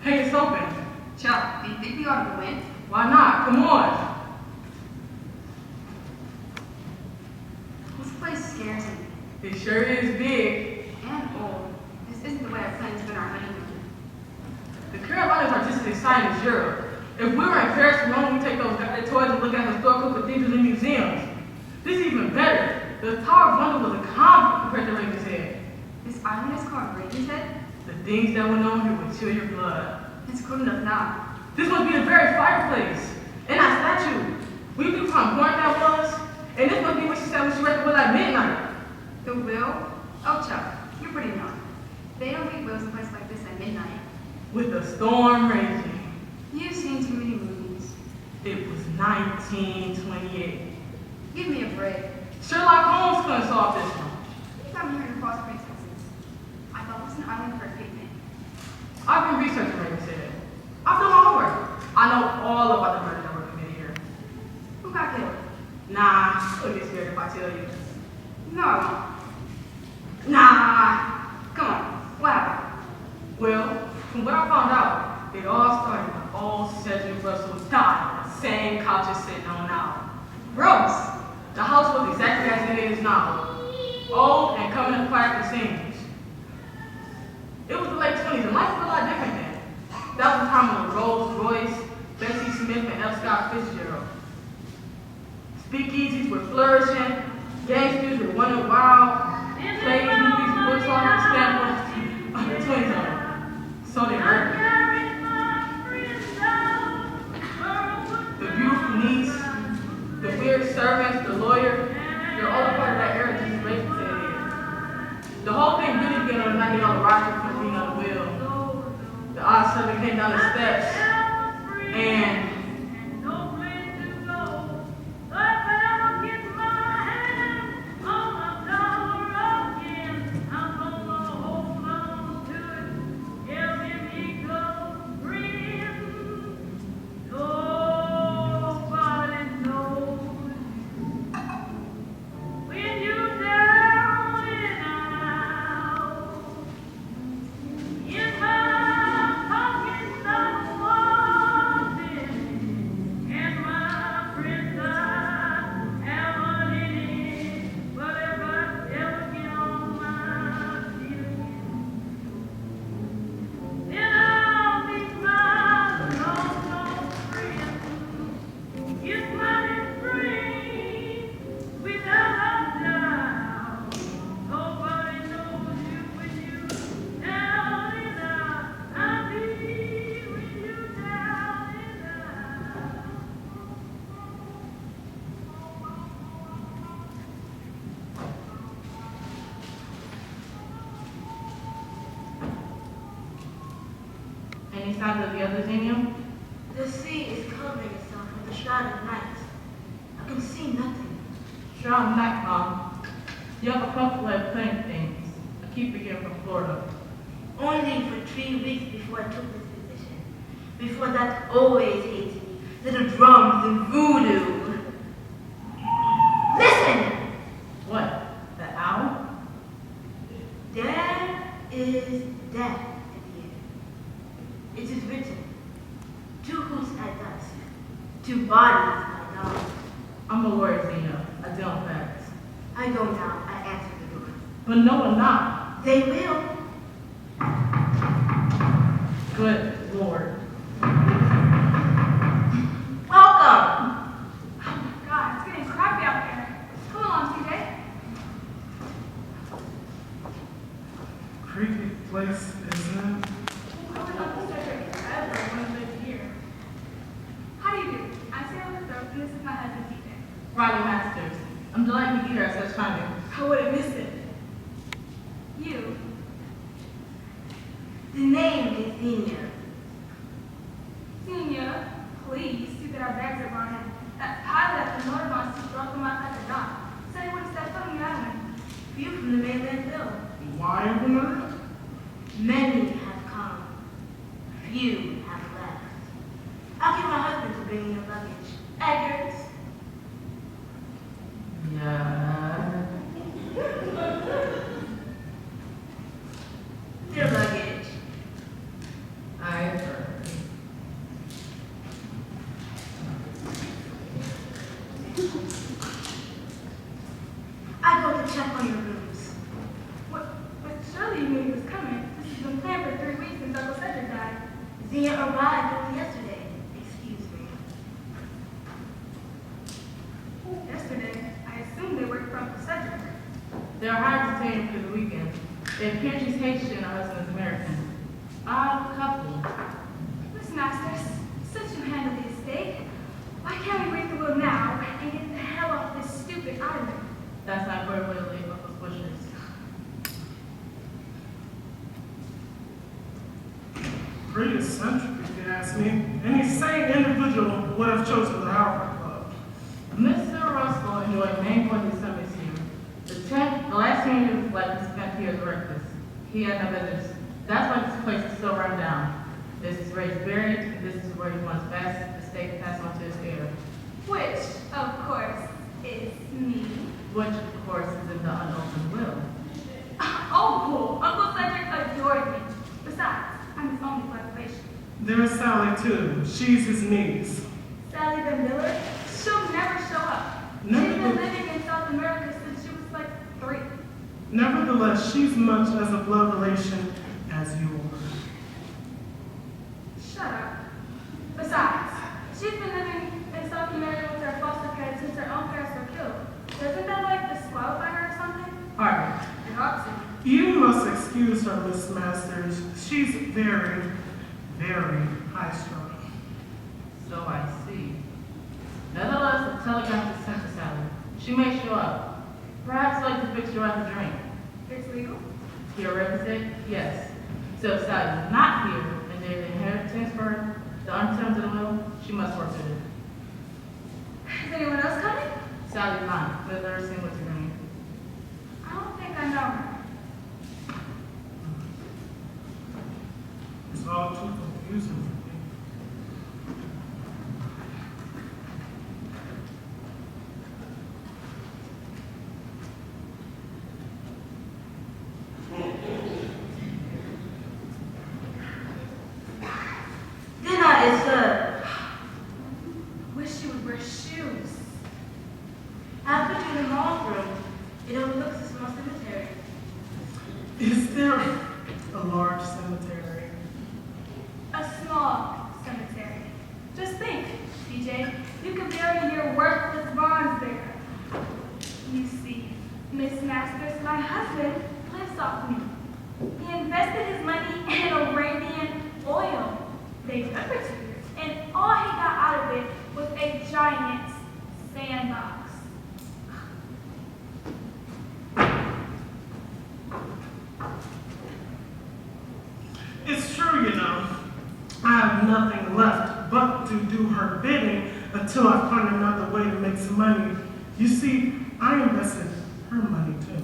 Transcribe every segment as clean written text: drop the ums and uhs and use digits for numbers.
Hey, it's open. Chuck, do you think we ought to go in? Why not? Come on. This place scares me. It sure is big. And old. This isn't the way I planned to spend our honeymoon. The Carolinas are just as exciting as Europe. If we were in Paris for long, we'd take those guided tours and look at historical cathedrals and museums. This is even better. The Tower of London was a convent compared to Raven's Head. This island is called Raven's Head? The things that went on here would chill your blood. It's cool enough now. This must be the very fireplace. And that statue. We knew how important that was. And this must be what she said when she read the will at midnight. The will? Oh, Chuck, you're pretty young. They don't read wills in places like this at midnight. With the storm raging. You've seen too many movies. It was 1928. Give me a break. Sherlock Holmes couldn't solve this one. You got me here to false pretenses. I thought it was an island for a picnic. I've been researching Raven's Head. I've done my homework. I know all about the murder that were committed here. Who got killed? Nah, you'll get scared if I tell you. No. Nah. Come on. What happened? Well, from what I found out, it all started when old Cedric Russell died on the same couch it's sitting on now. Gross. The house was exactly as it is now. Old and coming apart at the seams. It was the late 20s and life was a lot different then. That was the time of Rolls Royce, Bessie Smith, and F. Scott Fitzgerald. Speakeasies were flourishing, gangsters were running wild, plays, movies, books, all had stamp on the 20s on it. So they heard. The beautiful niece, the weird servants, the lawyer, they're all a part of that era just as Rachel said it is. The whole thing really began on the night on the rocket from being on the wheel. The odd seven came down the steps, and any signs of the others in you? The sea is covering itself with a shroud of night. I can see nothing. Shroud of night, Mom. You have a comfortable way of playing things. I keep it here from Florida. Only for 3 weeks before I took this position. Before that always hated me. Little drums and voodoo. Listen! What? The owl? There is death in the air. It is written. 2 hoots at dusk. 2 bodies by dawn. I'm a lawyer, Zena. I deal in facts. I go now. I answer the door. But no one not. They will. Good Lord. Welcome! Oh my God, it's getting crappy out there. Come along, TJ. Creepy place, isn't it? I would love to stay here forever. I want to live here. How do you do? I'm Sarah Lizzo, and this is my husband, TJ. Riley Masters. I'm delighted to be here at such timing. I would have missed it. You. The name is Senior. Senior, please, see that our bags are brought in. That pilot at the motor bus dropped them off at the dock. Said he would have stepped foot on the island. Few from the mainland bill. Why of the murder? Many have come. Few have left. I'll get my husband to bring your luggage. Eggers. Yeah. Their luggage. I've heard. They arrived only yesterday. Excuse me. Yesterday, I assumed they worked from Cedric. They're hired to stay for the weekend. They appear she's Haitian and her husband's American. Odd couple. Miss Masters, since you handle the estate, why can't we read the will now and get the hell off this stupid island? That's not where we'll leave up those bushes. Pretty eccentric, if you ask me. Any sane individual would have chosen the Howard Club. Mr. Russell enjoyed many holiday summers here. The last 10 years of his life he spent here as a recluse. He had no visitors. That's why this place is so run down. This is where he's buried, and this is where he wants vast estate passed on to his heir. Which, of course, is me. Which, of course, is in the unopened will. Oh, cool. Uncle Cedric adored me. Besides, I'm his only preservation. There's Sally, too. She's his niece. Sally Van Miller, she'll never show up. She's been living in South America since she was like 3. Nevertheless, she's much as a blood relation as you are. Shut up. Besides, she's been living in South America with her foster parents since her own parents were killed. Doesn't that like disqualify her or something? Harvey. It ought to. You must excuse her, Miss Masters. She's very, very high-strung. So I see. Nevertheless, a telegram is sent to Sally. She may show up. Perhaps like to fix you out a drink. It's legal? Your representative? Yes. So if Sally is not here and there's an inheritance for her, the terms of the will, she must work with it. Is anyone else coming? Sally's not. Let her sing what's her name. I don't think I know her. It's all too confusing for me. Dinner is served. Wish you would wear shoes. I'll put you in the wrong room. It overlooks the small cemetery. Is there a large cemetery? A small cemetery. Just think, DJ, you could bury your worthless bonds there. You see, Miss Masters, my husband lives off me. He invested his money in Arabian oil. They took it 2 years, and all he got out of it was a giant sandbox. It's true, you know. I have nothing left but to do her bidding until I find another way to make some money. You see, I invested her money too.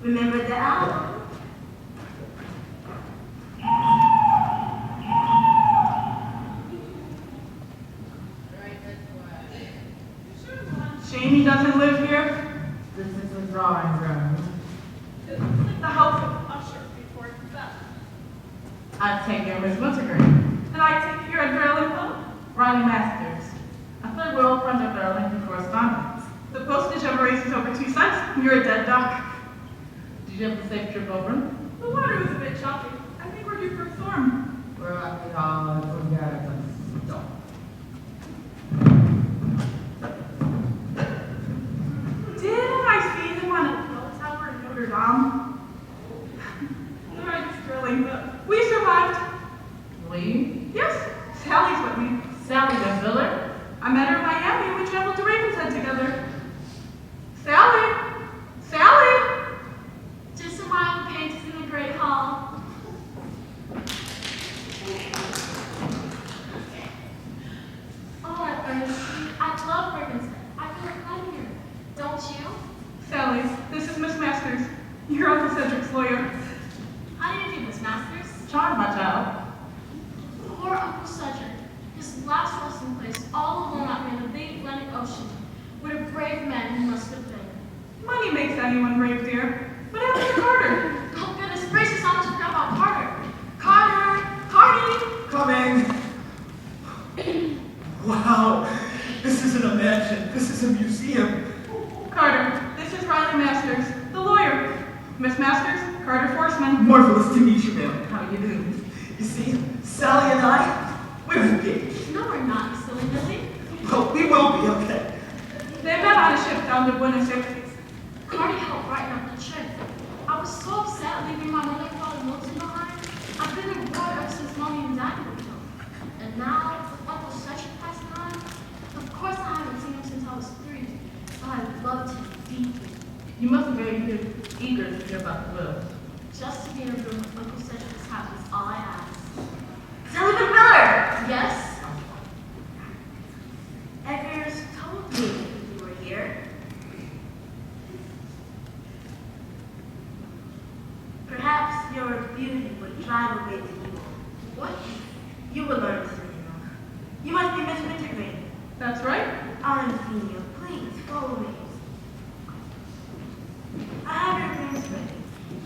Remember the album? Shame he doesn't live here. This is the drawing room. It's like the house of Usher before it fell. I take care of Miss Wintergreen. And I take care of Marilyn Poe. Ronnie Masters. I feel like we're all friends after our lengthy correspondence. The postage ever raises over 2 cents. You're a dead duck. Did you have a safe trip over? The water was a bit choppy. I think we're due for a storm. We're at the forget it. Stop. Didn't I see him on a bell tower in Notre Dame? The right sterling, but we survived. We? Yes, Sally's with me. Sally the Villard? I met her in Miami and we traveled to Ravenshead together. Sally! Sally! Just a while paints in the Great Hall. Oh, Ernestine, I love Ravenshead. I feel like living here. Don't you? Sally, this is Miss Masters. Your Uncle Cedric's lawyer. How do you do, Miss Masters? Charmed, my child. Poor Uncle Cedric. His last resting place all alone out near the big Atlantic Ocean. What a brave man he must have been. Money makes anyone brave, dear. What happened to Carter? Oh, goodness gracious, I almost forgot about Carter. Carter! Carty! Coming! Wow, this isn't a mansion, this is a museum. Carter, this is Riley Masters, the lawyer. Miss Masters, Carter Forsman. Marvelous to meet you, ma'am. How you doing? You see, Sally and I, we're engaged. No, we're not, you silly Billy. Well, we will be, okay? They met on a ship down to Buenos Aires. Cardi helped brighten up the trip. I was so upset leaving my mother and father Milton behind. I've been abroad ever since Mommy and Daddy were killed. And now, with Uncle Cedric passing on, of course I haven't seen him since I was 3. But I loved him deeply. You must have been eager to hear about the will. Just to be in a room with Uncle Cedric's house is all I asked. Sally McMiller! Yes? Edgar's told me you were here. Perhaps your beauty would drive away the evil. What? You will learn soon enough. You must be Miss Wintergreen. That's right. I'm Female. Please follow me. I have your rooms ready.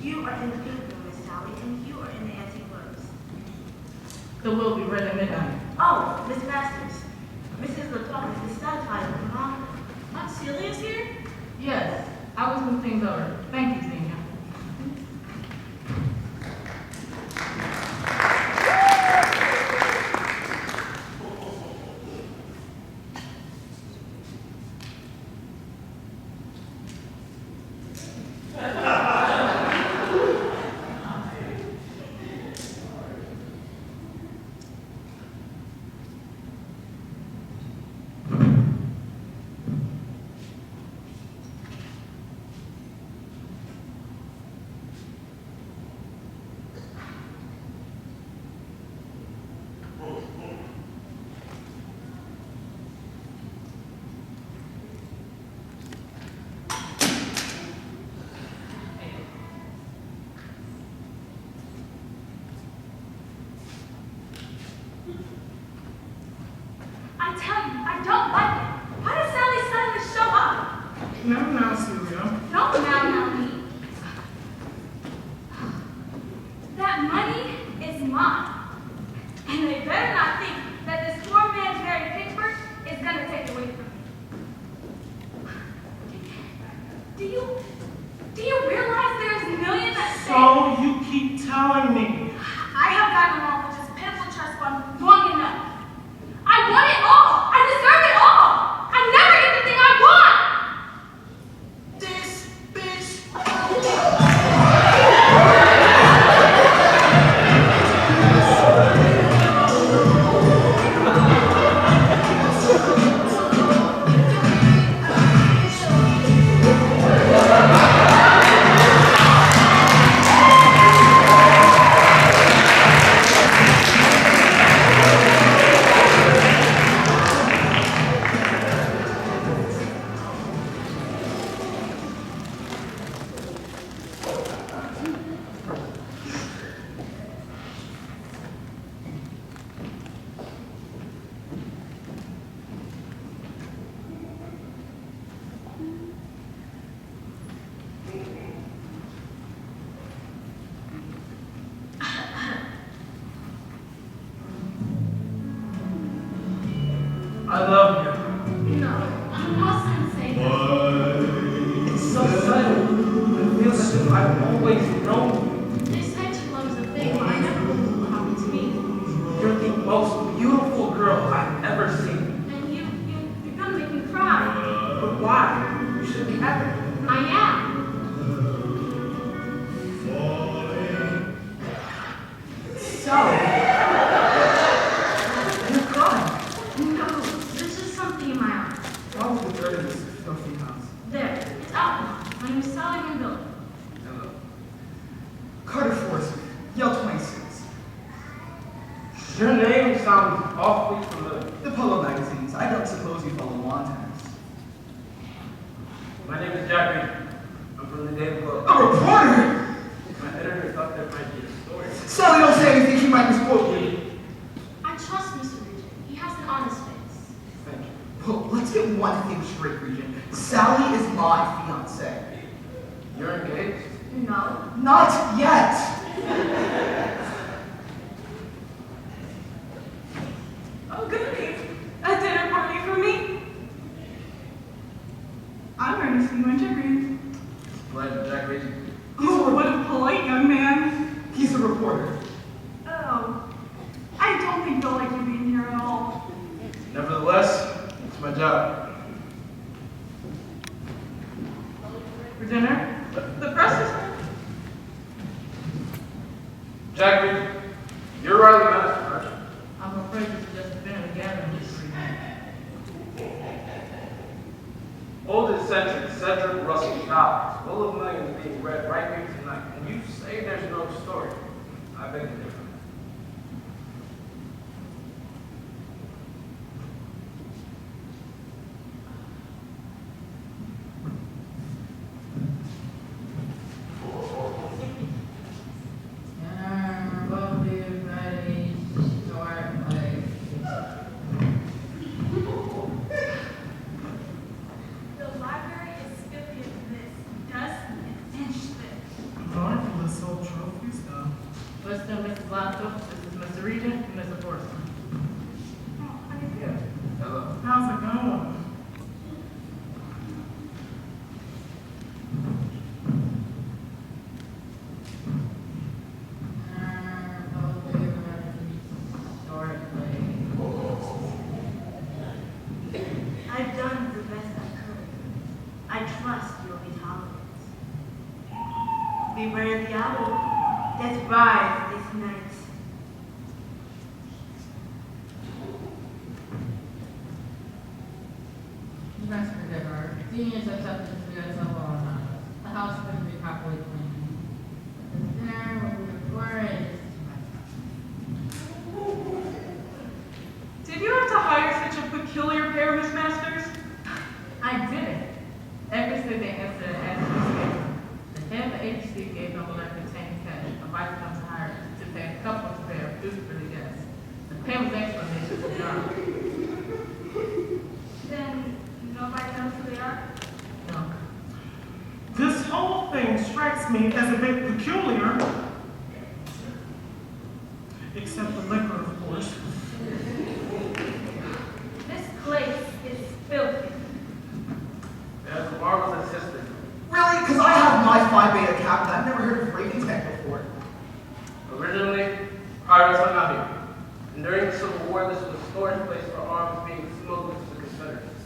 You are in the pink room, Miss Sally, and you are in the antique rooms. The will will be read at midnight. Oh, Miss Masters. Mrs. LaTour is dissatisfied with the mom. Aunt Celia's here? Yes, I was moving things over. Thank you, Senior. I tell you, I don't like it. Why does Sally suddenly show up? Now, Celia. Don't now me. That money is mine. And they better not think that this poor man's Mary Pickford is going to take it away from me. Do you realize there's millions at stake? So you keep telling me. I have gotten along with this pitiful trust fund long enough. I want it all. I deserve it all. I never get the thing I want. This bitch. I love you. No, I mustn't say that. It's so sudden. It feels as if I've always known They say true love is a thing, but I never believed it would happen to me. you. You're the most beautiful girl I've ever seen. And you're gonna make me cry. But why? You should be happy. I am. Sally. You're crying. No, there's just something in my eye. Why was the dirt in this filthy house? There, it's out now. My name is Sally Manville. Hello. Carter Force, Yale 26. Your name sounds awfully familiar. The Polo magazines. I don't suppose you follow lawn tennis. My name is Jack Reed. I'm from the Daily Globe. A reporter! My editor thought there might be a story. Sally, don't say anything. He might misquote you. I trust Mr. Regent. He has an honest face. Thank you. Well, let's get one thing straight, Regent. Sally is my fiancée. You're engaged? No. Not yet. Oh, goody. A dinner party for me? I'm Ernestine Wintergreen. Glad Jack Reed. He's a doing, young man? He's a reporter. Oh, I don't think they'll like you being here at all. Nevertheless, it's my job. For dinner? The press is... Jack Reed, you're Riley Madison, aren't you? I'm afraid this is just a bit of a gathering this evening. Old eccentric Cedric Russell Knowledge, full of millions being read right here tonight, and you say there's no story. I beg to differ. The library is filthy as this. Dust and stench thick. Marvelous old trophies, though. Listen, Mrs. Lotto, this is Mr. Regent and Mr. Forrester. Oh, how do you feel? Hello. How's it going? I've done the best I could. I trust you'll be tolerant. Beware the owl that rides this night. You guys forget our seniors accepted to do that so well on the house couldn't be properly cleaned. The dinner when we were bored is too much. Did you have to hire such a peculiar pair, Miss Masters? I didn't. Ever since they answered an agency, the head of the agency gave them a letter containing cash, invited them to hire to pay a couple to pay a dues for the guests. The payment was explanation for the job. Then nobody knows who they are? No. This whole thing strikes me as a bit peculiar. Except the liquor, of course. This place is filthy. There's a marvelous history. Really? Because I have my Phi Beta Kappa and I've never heard of Ravens Neck before. Originally, pirates hung out here. And during the Civil War, this was a storage place for arms being smuggled to the Confederates.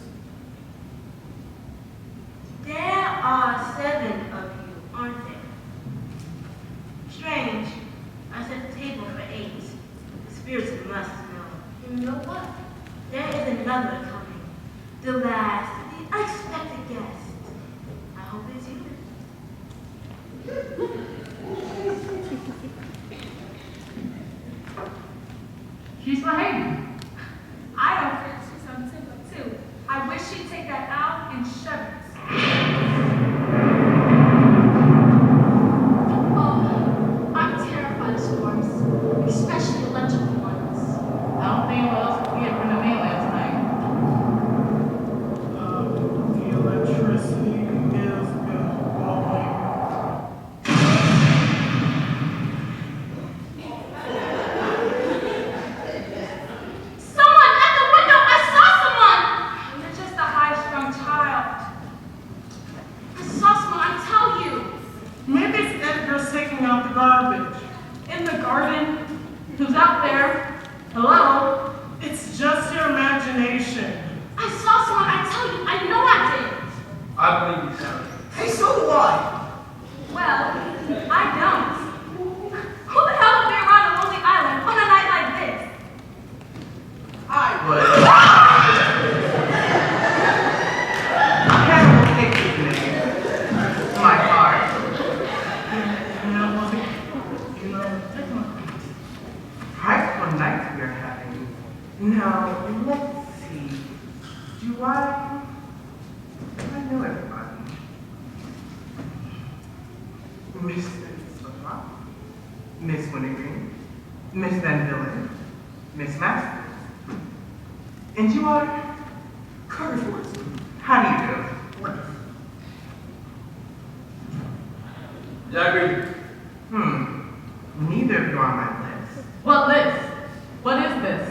There are 7 of you, aren't there? Strange. I set the table for 8. The spirits must know. You know what? There is another coming. The last, the unexpected guest. I hope it's you. She's behaving. I don't care if she's on Timbuk too. I wish she'd take that out and shove it. Oh, I'm terrified of storms, especially electrical ones. I don't think what else we get from the mainland tonight. The electricity is going. Someone at the window! I saw someone! You're just a high-strung child. I saw someone, I tell you. Maybe it's Edgar's taking out the garbage. In the garden? Who's out there? Hello? It's just your imagination. I saw someone, I tell you. I know I did. I believe you, Sarah. Hey, so do I. Well, I don't. Who the hell would be around a lonely island on a night like this? I would. Cannibal Piggy's name. My heart. And I wasn't, take my Frightful night we are having. Now, let's see. Do I know everybody. Mrs. Sofa, Miss Wintergreen, Miss Van Villen, Miss Masters. And you are? Carter Forrest. How do you do? Wonderful. Jack Reed. Neither of you are on my list. What list? What is this?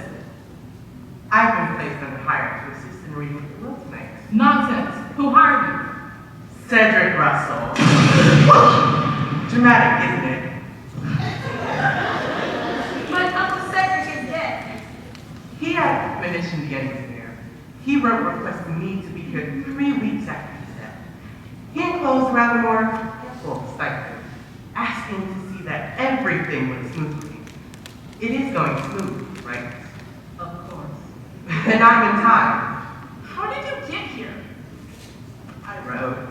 I've been placed under hire to assist in reading the will tonight. Nonsense. Who hired you? Cedric Russell. Dramatic, isn't it? He wrote requesting me to be here 3 weeks after he said. He enclosed rather more full stipend, asking to see that everything went smoothly. It is going smooth, right? Of course. And I'm in time. How did you get here? I wrote.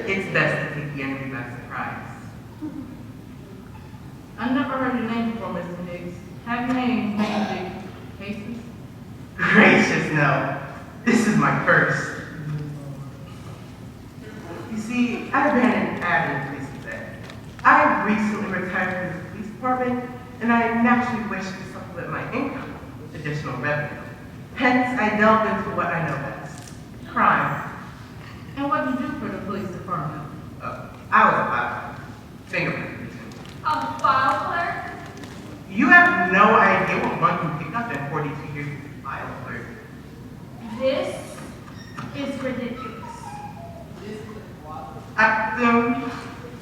It's best to take the enemy by surprise. I never heard your name before, Mr. Higgs. Have your name changed cases? Gracious, no. This is my first. You see, I've been an avid police cadet. I recently retired from the police department, and I naturally wish to supplement my income with additional revenue. Hence, I delved into what I know best, crime. And what do you do for the police department? I was a fingerprint agent. A file clerk? You have no idea what one can pick up in 42 years of file clerk. This is ridiculous.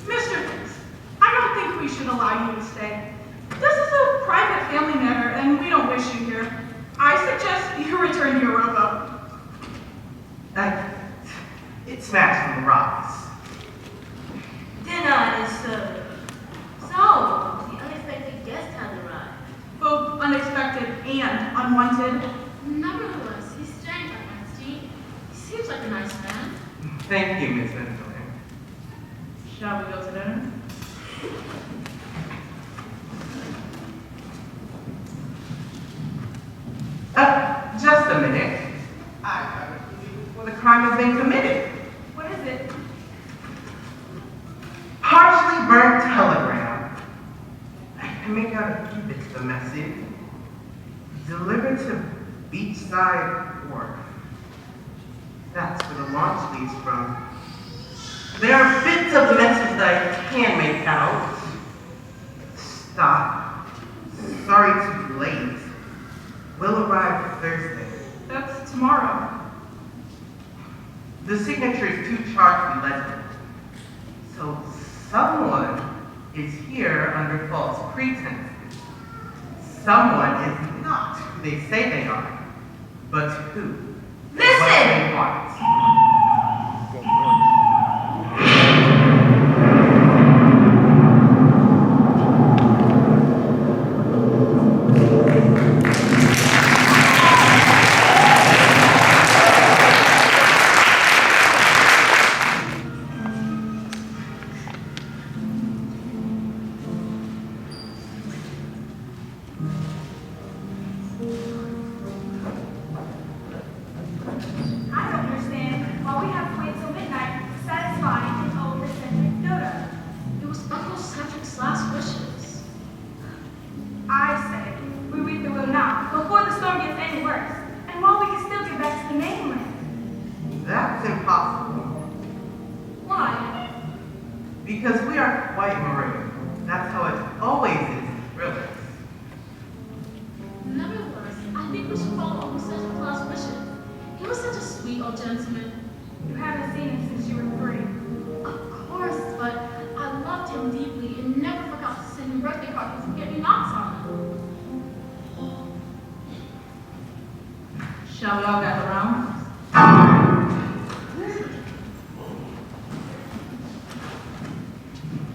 Mr. Hicks, I don't think we should allow you to stay. This is a private family matter, and we don't wish you here. I suggest you return to your rowboat. It smashed from the rocks. Dinner is served. So, the unexpected guest has arrived. Both unexpected and unwanted. Nevertheless, he's staying at my seat. He seems like a nice man. Thank you, Miss Vendler. Shall we go to dinner? Just a minute. I haven't believed before the crime has been committed. What is it? Partially burnt telegram. I can make out a few bits of the message. Delivered to Beachside Wharf. That's where the launch leaves from. There are bits of the message that I can make out. Stop. Sorry to be late. Will arrive Thursday. That's tomorrow. The signature is too charged to be legible. So someone is here under false pretenses. Someone is not who they say they are, but who? What they want. I don't understand why we have to wait till midnight to satisfy an old eccentric dodo. It was Uncle Cedric's last wishes. I say we read the will now before the storm gets any worse, and while we can still get back to the mainland. That's impossible. Why? Because we are quite maroon. That's how it always is in thrillers. Nevertheless, I think we should follow Uncle Cedric's last wishes. He was such a sweet old gentleman. You haven't seen him since you were 3. Of course, but I loved him deeply and never forgot to send him birthday cards and get me knots on him. Shall we all gather around?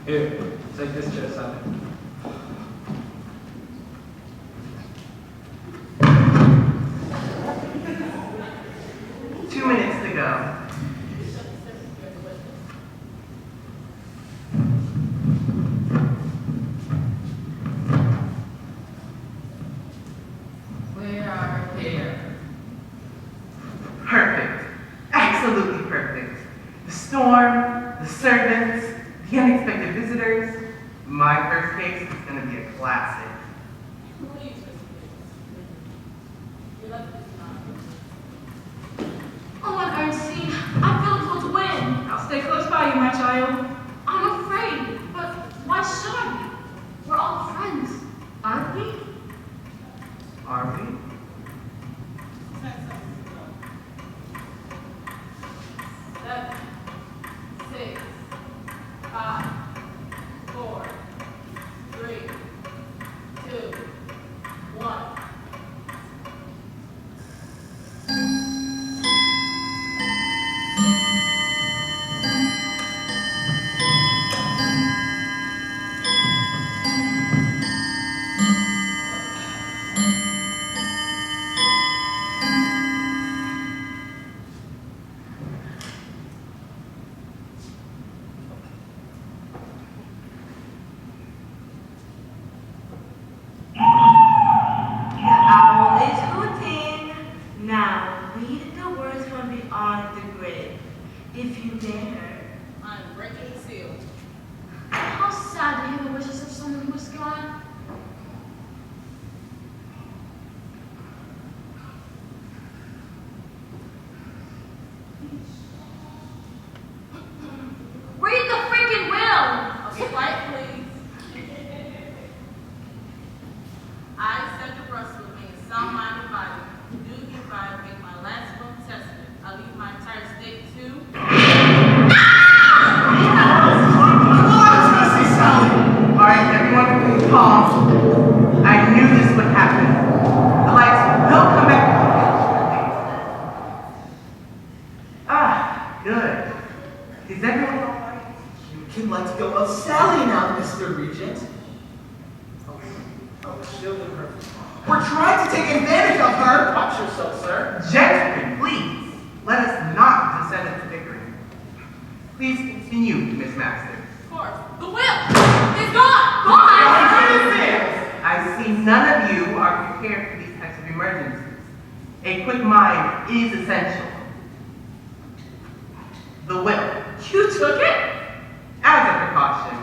Here, take this chair, Sally. Minutes to go. We are here. Perfect. Absolutely perfect. The storm, the servants, the unexpected visitors. My first case is going to be a classic. Oh, and Ernestine, I feel told to win. I'll stay close by you, my child. I'm afraid, but why should I be? We're all friends, aren't we? Are we? beyond the grave, if you dare. I'm breaking the seal. How sad to hear the wishes of someone who is gone. Read the freaking will! Okay, quiet, please. I, Cedric Russell, being sound mind and body, do hereby make my last will and testament. I leave my entire estate to. All right, everyone, calm. I knew this would happen. The lights will come back. Ah, good. Is everyone all right? You can let go of Sally now, Mr. Regent. Shielding her. We're trying to take advantage of her. Watch yourself, sir. Gentlemen, please, let us not descend into bickering. Please continue, Miss Masters. Of course. The will is gone! Gone! I see none of you are prepared for these types of emergencies. A quick mind is essential. The will. You took it? As a precaution,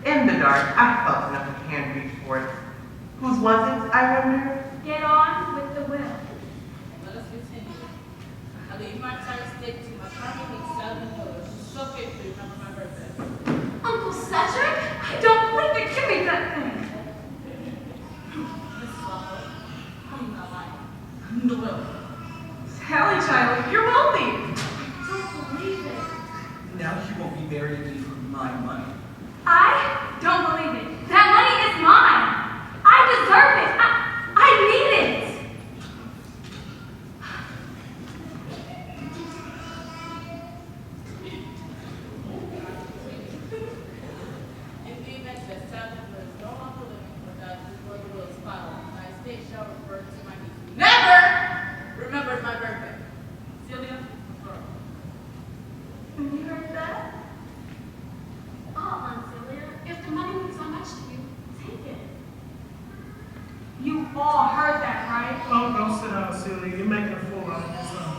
in the dark, I felt enough of hand reach for it. Whose was it, I wonder? Get on with the will. Let us continue. I leave my entire estate to my charming niece, Sally Miller. She's so faithful to remember my birthday. Uncle Cedric? I don't believe it. Give me that thing. Mrs. Walker, I'm not lying. The will. Sally, child, you're wealthy. I don't believe it. Now you won't be marrying me for my money. I don't believe it. That money is mine. I deserve it. I need it. In the event that Sally Miller is no longer living or dies before the will is filed, my estate shall refer to my niece. Never remembered my birthday. Celia, girl. You heard that? Aunt Celia, if the money means so much to you, take it. You all heard that, right? Oh, don't sit down, Celia. You're making a fool out of yourself.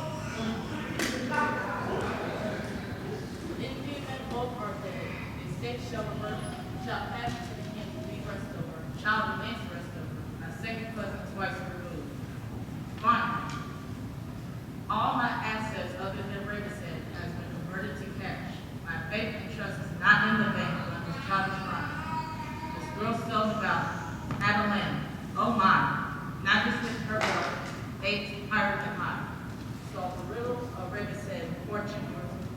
In the event both are dead, the estate shall pass to the king to be Westover. Child remains Westover, my second cousin twice removed. Finally, all my assets other than Riverside has been converted to cash. My faith and trust is not in the bank, but in this childish mind. This girl sells about had a land. Oh my, not just with her work, 8 higher than mine. So the riddle of Riverside, fortune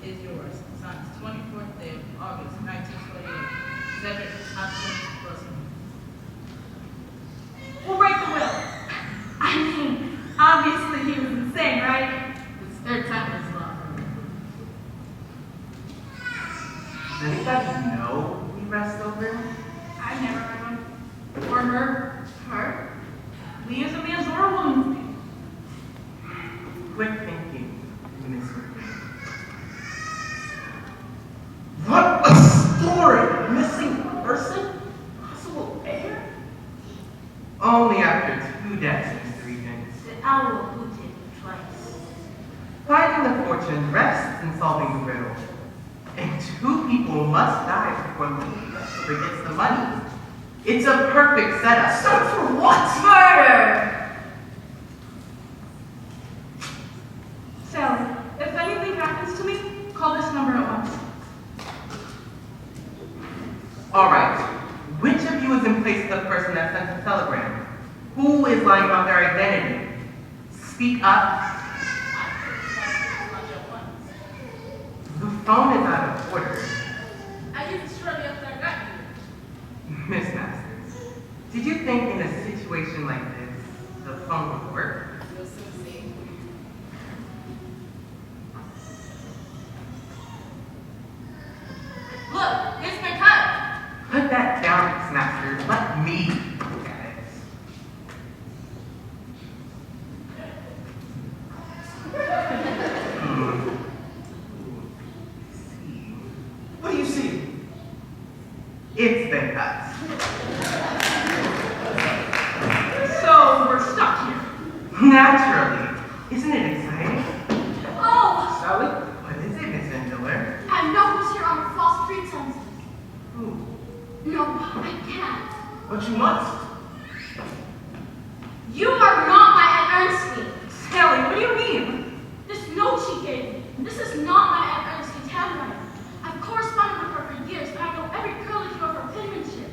is yours. Signed 24th day of August, 1928. Cedric Hopkins Russell. We'll break the will. I mean, obviously he was insane, right? It's third time this law. Does anybody know we rest over? I've never heard one. Or her. Her? Lee is a man's or a woman's name. Quick thinking, Miss Ripley. What a story! Missing person? Possible heir? Only after 2 deaths, Mr. Regent. The owl hooted twice. Finding the fortune rests in solving the riddle. And 2 people must die before Lee gets the money. It's a perfect setup. Set for what? Murder! Sally, if anything happens to me, call this number at once. All right. Which of you is in place of the person that sent the telegram? Who is lying about their identity? Speak up. The phone is out of order. I used it shortly after I got here. Miss Masters, did you think in a situation like this, the phone would work? You'll soon see. Look, it's been cut. Put that down, Miss Masters. Let me look at it. What do you see? It's been cut. So, you must. You are not my Aunt Ernestine. Sally, what do you mean? This note she gave me, this is not my Aunt Ernestine's handwriting. I've corresponded with her for years, and I know every curlicue of her penmanship.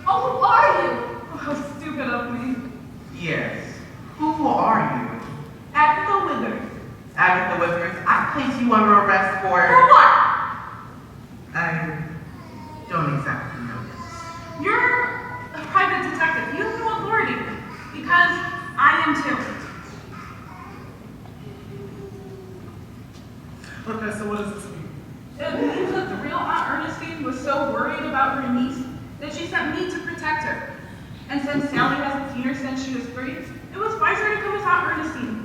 Oh, who are you? Oh, how stupid of me. Yes. Who are you? Agatha Withers. Agatha Withers, I place you under arrest For what? I don't exactly know. You're a private detective. You have no authority. Because I am too. Okay, so what does this mean? It means that the real Aunt Ernestine was so worried about her niece that she sent me to protect her. And since Sally hasn't seen her since she was 3, it was wiser to come as Aunt Ernestine.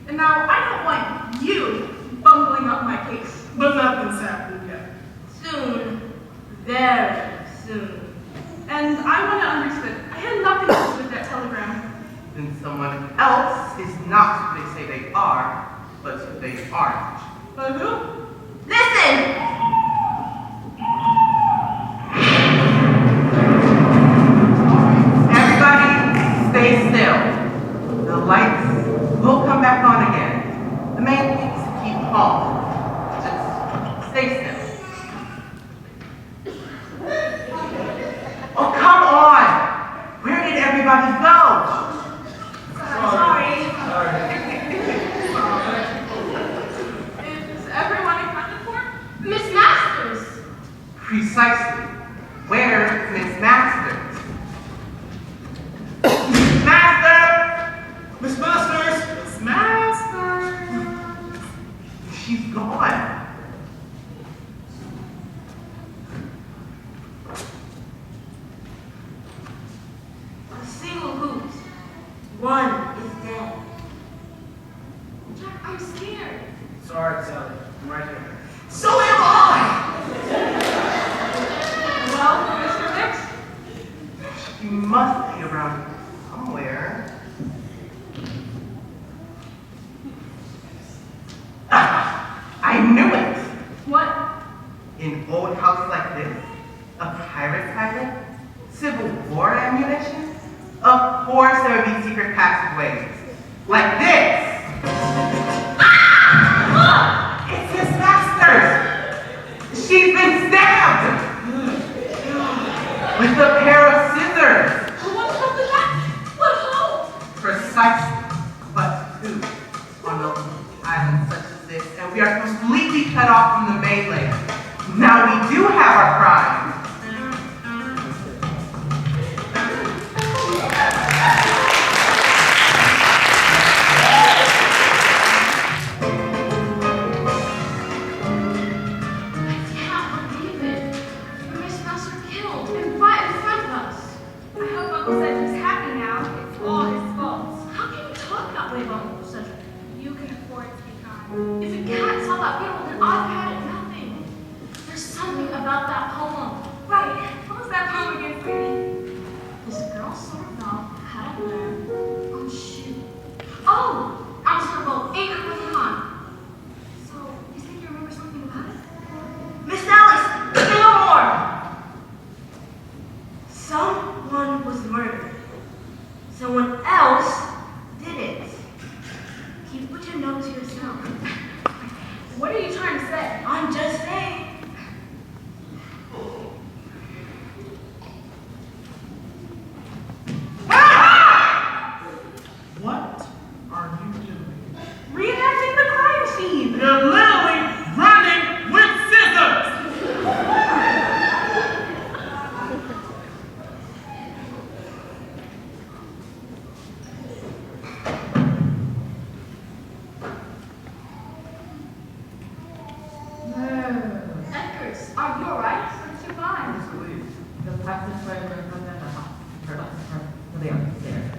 And now I don't want you bumbling up my case. But nothing's happened yet. Soon, very soon. And I want to understand. I had nothing to do with that telegram. Then someone else is not who they say they are, but who they aren't. But who? Listen! Everybody, stay still. The lights will come back on again. The main thing is to keep calm. Just stay still. Oh, come on! Where did everybody go? Sorry. Is everyone accounted for? Miss Masters. Precisely. Where's Miss Masters? Miss Masters! Miss Masters! Miss Masters! She's gone. A single hoot. One is dead. Jack, I'm scared. Sorry, Sally. I'm right here. So am I! Well, Mr. Hicks? She must be around here somewhere. Ah, I knew it! What? In old house like this, a pirate pilot, Civil War ammunition, of course there would be secret passageways. Like this! Ah! It's Miss Masters! She's been stabbed! With a pair of scissors! Who wants to come to that? What hole? Precisely, but who? On an island such as this, and we are completely cut off from the mainland. Now we do have our crime. I can't believe it. Miss Master killed and right in front of us. I hope Uncle Cedric's happy now. It's all his fault. How can you talk that way about Uncle Cedric? You can afford to be kind. If a cat saw that riddle, then I've had it nothing. There's something about that poem. Right. What was that poem again, sweetie? This girl sort of doll had a lamb. Oh, shoot. Oh! I was her boat 800 on. So, you think you remember something about it? Miss Alice, say no more! Someone was murdered. Someone else did it. Keep what you know to yourself. What are you trying to say? I'm just saying. What are you doing? Reenacting the crime scene. You're literally running with scissors! Edgar's, are you alright? Aren't you fine? The passageway went from the house. For the upstairs.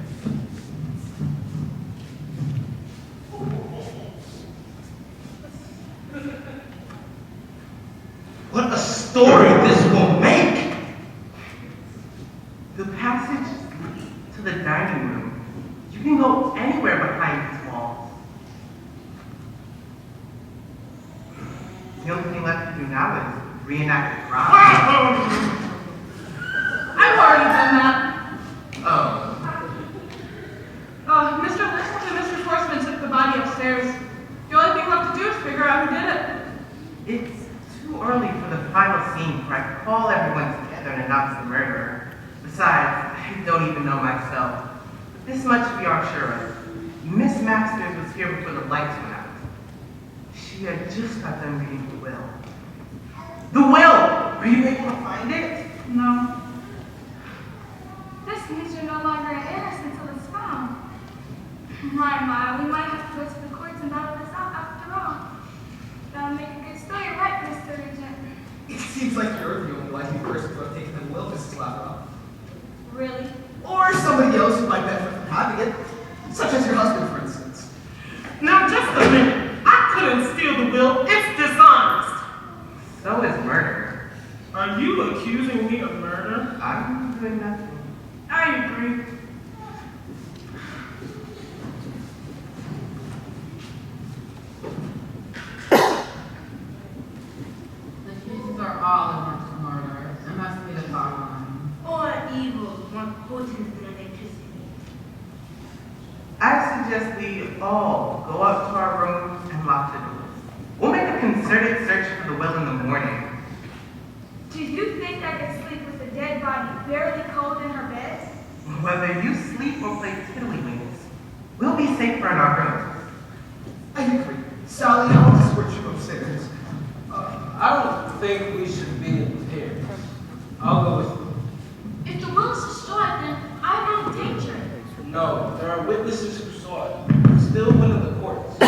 What a story this will make! The passage leads to the dining room. You can go anywhere behind these walls. The only thing left to do now is reenact the crime. I've already done a scene before I could call everyone together and announce the murderer. Besides, I don't even know myself. This much we are sure of. Miss Masters was here before the lights went out. She had just got done reading the will. The will! Are you able to find it? No. This means you're no longer innocent until it's found. My, we might have to go to the courts and battle this out after all. That'll make a good story, right, Mr. Regent? It seems like you're the only likely person to have taken the will, Mrs. Lathrop. Really? Or somebody else who might benefit from having it, such as your husband, for instance. Now, just a minute. I couldn't steal the will. It's dishonest. So is murder. Are you accusing me of murder? I'm doing nothing. I agree. The cases are all linked to murder. It must be the bottom line. Or evil more potent than electricity. I suggest we all go up to our rooms and lock the doors. We'll make a concerted search for the will in the morning. Do you think I could sleep with a dead body barely cold in her bed? Whether you sleep or play tiddlywinks, we'll be safer in our rooms. I agree. Sally, I'll escort you upstairs. I don't think we should be in here. I'll go with you. If the will is destroyed, then I'm in danger. No, there are witnesses who saw it. Still one of the courts.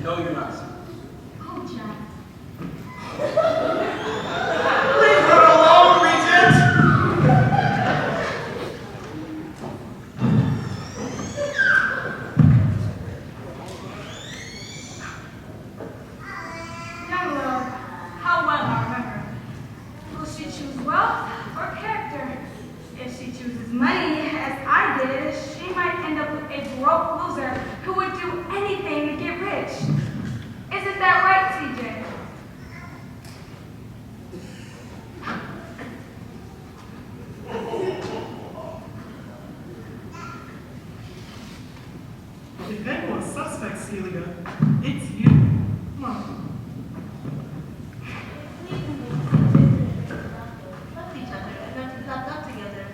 No, you're not. Oh, Jack. Leave her alone, Regent! Young love, how well I remember. Will she choose wealth or character? If she chooses money, as I did, she might end up with a broke loser who would do anything to get rich. Isn't that right, TJ? If anyone's suspect, Celia, it's you. Come on. Trust each other and not to clap up together.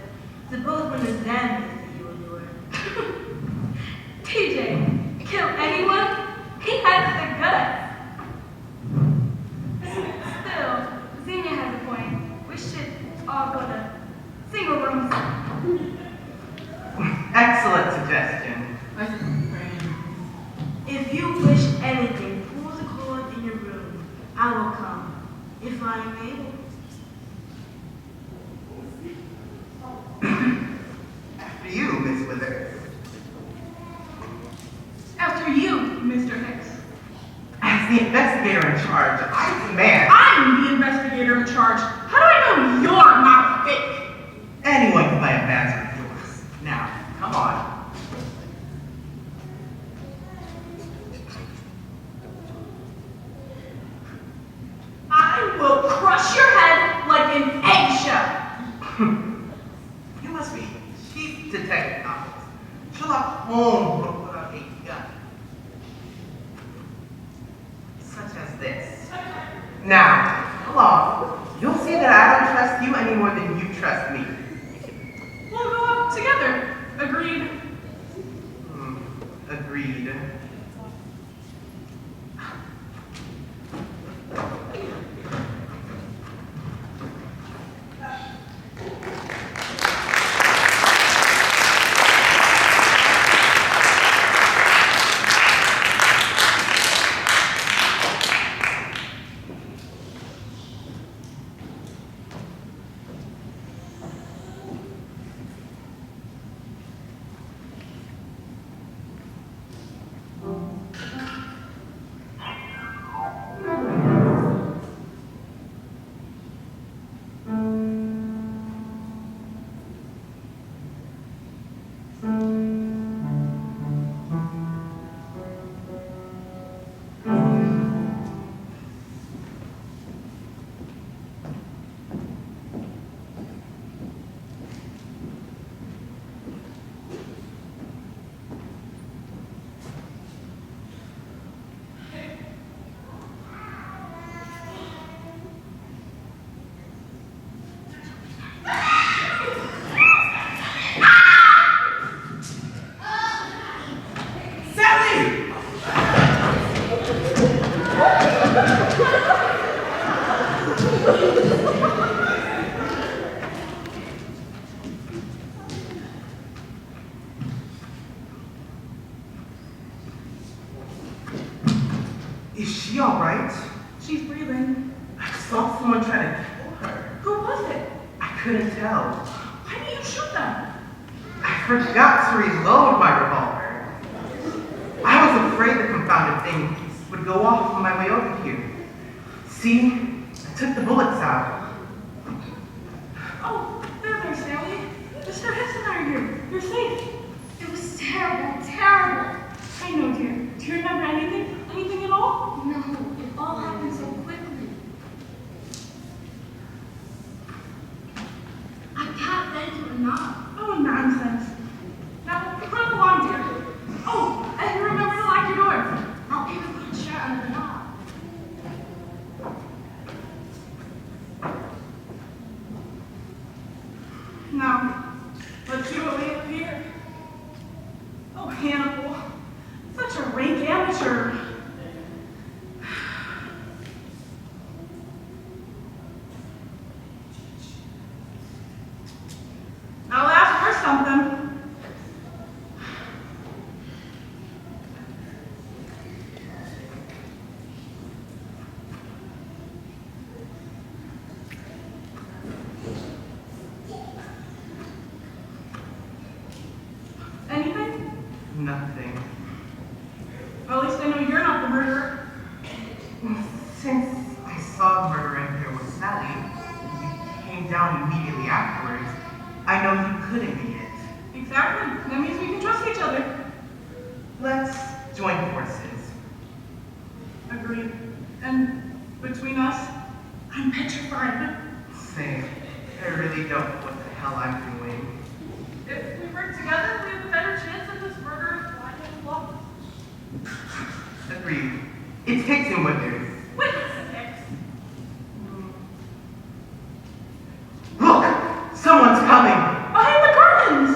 Suppose when the Zan is that you will do it. TJ, kill anyone? He has the guts. Still, Xenia has a point. We should all go to single rooms. Excellent suggestion. If you wish anything, pull the cord in your room. I will come, if I am able. After you, Miss Withers. After you, Mr. Hicks. As the investigator in charge, I demand I'm the investigator in charge. How do I know you're not fake? anyone can buy a badge of yours. Now, come on. I will crush your head like an eggshell. You must be cheap detective novels. Sherlock Holmes would put out a gun. Such as this. Now, come on. You'll see that I don't trust you any more than you trust me. We'll go up together. Agreed. Agreed. Is she all right? She's breathing. I saw someone try to kill her. Who was it? I couldn't tell. Why didn't you shoot them? I forgot to reload my revolver. I was afraid the confounded thing would go off on my way over here. See, I took the bullets out. Oh, there, Sally. Mr. Hicks and I are here. You're safe. It was terrible, terrible. I know, dear. Do you remember anything? Anything at all? No, it all happened so quickly. I can't thank you enough. Oh, nonsense. Now, run along, dear. Oh, and you remember to lock your door. I'll even put a shirt under the knob. Now, let's see what we have here. Oh, Hannibal. Such a rank amateur. I'll ask for something. Anything? Nothing. Well, at least I know you're not the murderer. Since I saw the murder in here with Sally, and you came down immediately afterwards, I know you couldn't be it. Exactly. That means we can trust each other. Let's join forces. Agreed. And between us, I'm petrified. Same. I really don't know what the hell I'm doing. If we work together, we have a better chance at this murder finding love. Agreed. It's Hicks and Withers. Witness Hicks. Look! Someone's coming! Behind the curtains!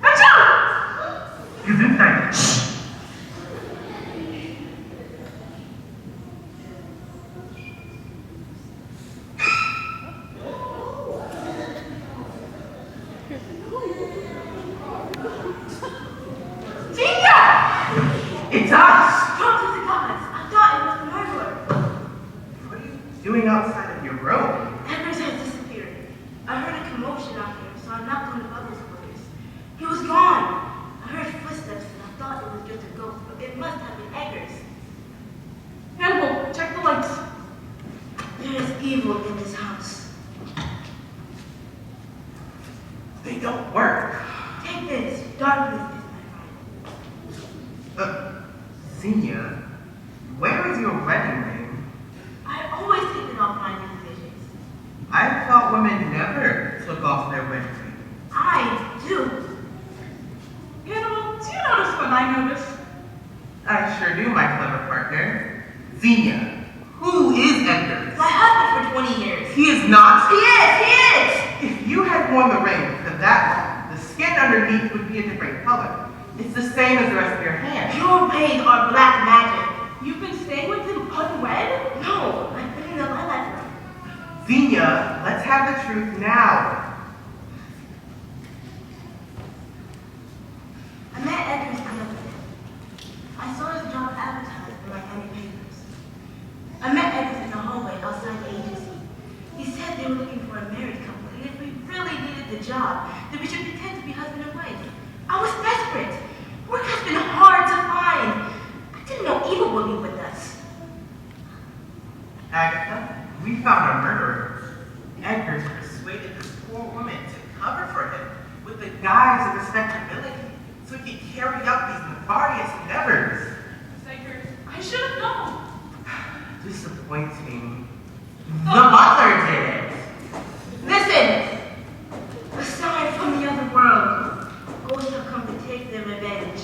Watch out! He's inside. Shh! It's us! Talk to the gods. I thought it was the murderer. What are you doing outside of your room? Evers has disappeared. I heard a commotion out here, so I knocked on the butler's quarters. He was gone. I heard footsteps and I thought it was just a ghost, but it must have been Eggers. Hannibal, check the lights. There is evil in this house. They don't work. Take this. Darkness is my friend. Xenia, where is your wedding ring? I always take it off my new visions. I thought women never took off their wedding ring. I do. Hannibal, do you notice what I notice? I sure do, my clever partner. Xenia, who is Edgar? My husband for 20 years. He is not. He is! If you had worn the ring for that long, the skin underneath would be a different color. It's the same as the rest of your hand. Your ways are black magic. You've been staying with him unwed? No, I've been in the lilac room. Xenia, let's have the truth now. I met Edgar's another day. I saw his job advertised in my county papers. I met Edgar's in the hallway outside the agency. He said they were looking for a married couple, and if we really needed the job, then we should pretend to be husband and wife. I was desperate. Work has been hard to find. I didn't know evil would be with us. Agatha, we found a murderer. Edgar's persuaded this poor woman to cover for him with the guise of respectability so he could carry out these nefarious endeavors. Saker, I should have known. Disappointing. The butler did it. Listen! A sign from the other world. Ghosts have come to take their revenge.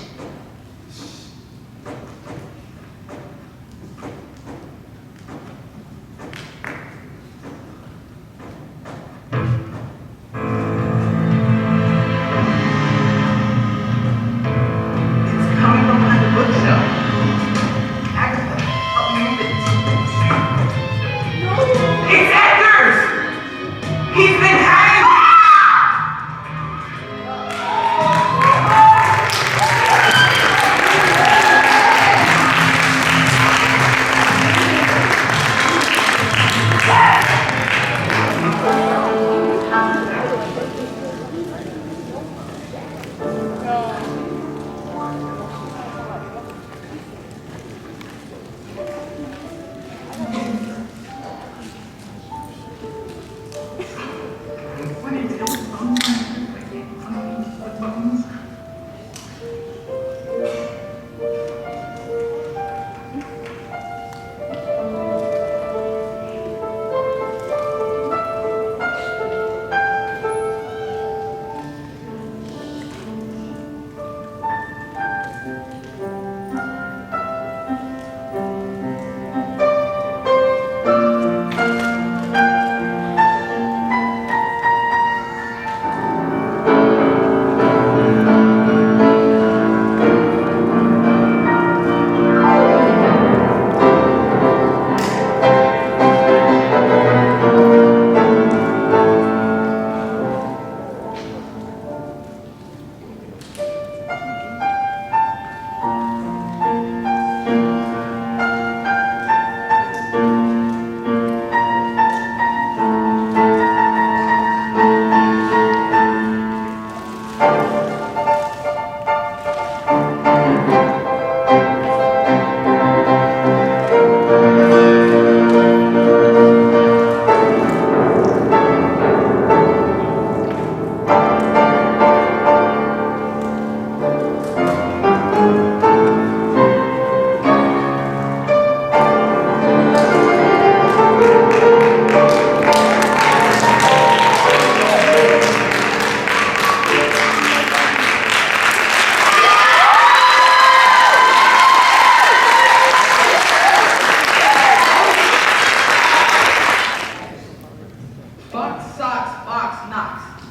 socks, box, knocks.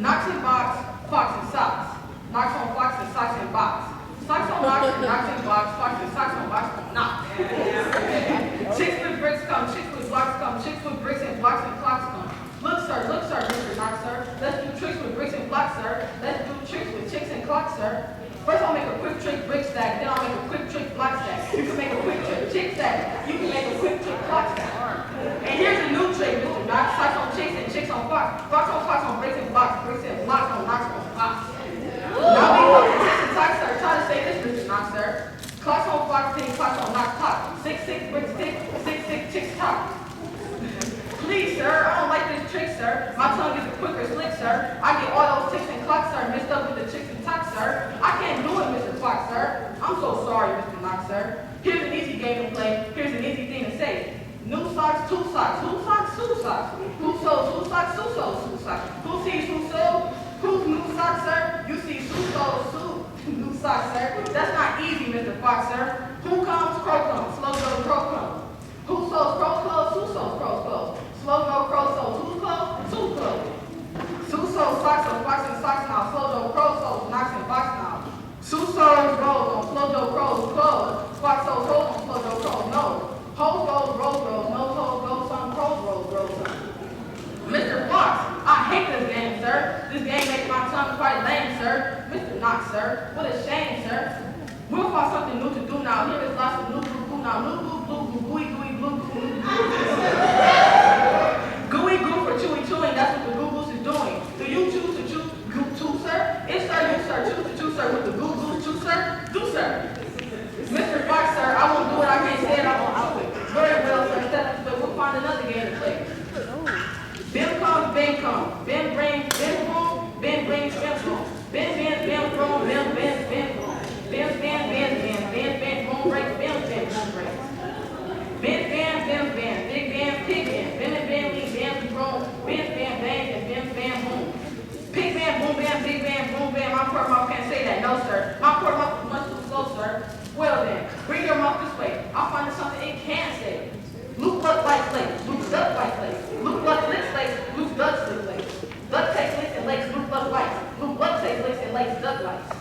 Knocks and box, fox and socks. Knocks on fox and socks and box. Socks on knocks and knocks and box, fox and socks on box on knock. Chicks with bricks come, chicks with blocks come, chicks with bricks and blocks and clocks come. Look, sir, Mr. Knock, sir. Let's do tricks with bricks and blocks, sir. Let's do tricks with chicks and clocks, sir. First I'll make a quick trick brick stack, then I'll make a quick trick block stack. You can make a quick trick chick stack. You can make a quick trick clock stack. And here's a new trick, Mr. Knock. Socks on chicks and chicks on fox. Fox on fox on bricks and blocks on knocks on fox. Now we go to chicks and clocks, sir. Try to say this, Mr. Knock, sir. Clocks on fox, then clocks on knock clock. 6 bricks tick, 6 chicks talk. Please, sir, I don't like this trick, sir. My tongue is a quicker slick, sir. I get all those ticks and clocks, sir, mixed up with the chicks and talk, sir. I can't do it, Mr. Clock, sir. I'm so sorry, Mr. Knock, sir. Here's an easy game to play. Here's an easy thing to say. New socks, two socks. Who socks, who socks? Who sews, who socks, who sews, who socks? Who sees, who sews? Who's new socks, sir? You see who sews, who new socks, sir. That's not easy, Mr. Fox, sir. Who comes, crow comes. Slow go, crow comes. Who sews crow's clothes? Who sews crow's clothes? Slow go, crow sews. Who's clothes? Who's clothes? Sue sews socks on fox and socks now. Slow go, crow sews knocks and box now. Sue sews rolls on slow go, crow's clothes. Fox sews holes on slow go, crow's nose. Holes goes, rolls, rolls. Nose holes goes, some crows rolls, rolls some. Mr. Fox, I hate this game, sir. This game makes my tongue quite lame, sir. Mr. Knox, sir. What a shame, sir. We'll find something new to do now. Here is lots of new blue now. New blue, blue, blue, gooey, gooey, blue, blue. Gooey goo for chewy chewing. That's what the goo goose is doing. Do you choose to chew goo too, sir? If sir, you sir, choose to chew, sir, with the goo goose chew, sir? Do, sir. Mr. Fox, sir, I won't do it. I can't say it. I won't do it. Very well, sir. So we'll find another game to play. Bim comes, Ben comes. Ben brings, Ben boom. Ben brings, Ben boom. Ben, Ben boom. Ben, Ben boom. Ben, Ben boom breaks. Ben boom breaks. Ben, Big Ben, Pig Ben. Ben and Ben leave, Ben grown. Ben bangs, and Ben boom. Pig Ben, boom Ben, Big Ben, boom Ben. My poor mouth can't say that, no sir. My poor mouth is much too slow, sir. Well then, bring your mouth this way. I'll find something it can say. Luke Luck like lakes, Luke Duck like lakes. Luke Luck licks lakes, Luke Duck slick lakes. Duck takes licks and lakes, Luke Luck likes. Luke Luck takes licks and lakes, Duck likes.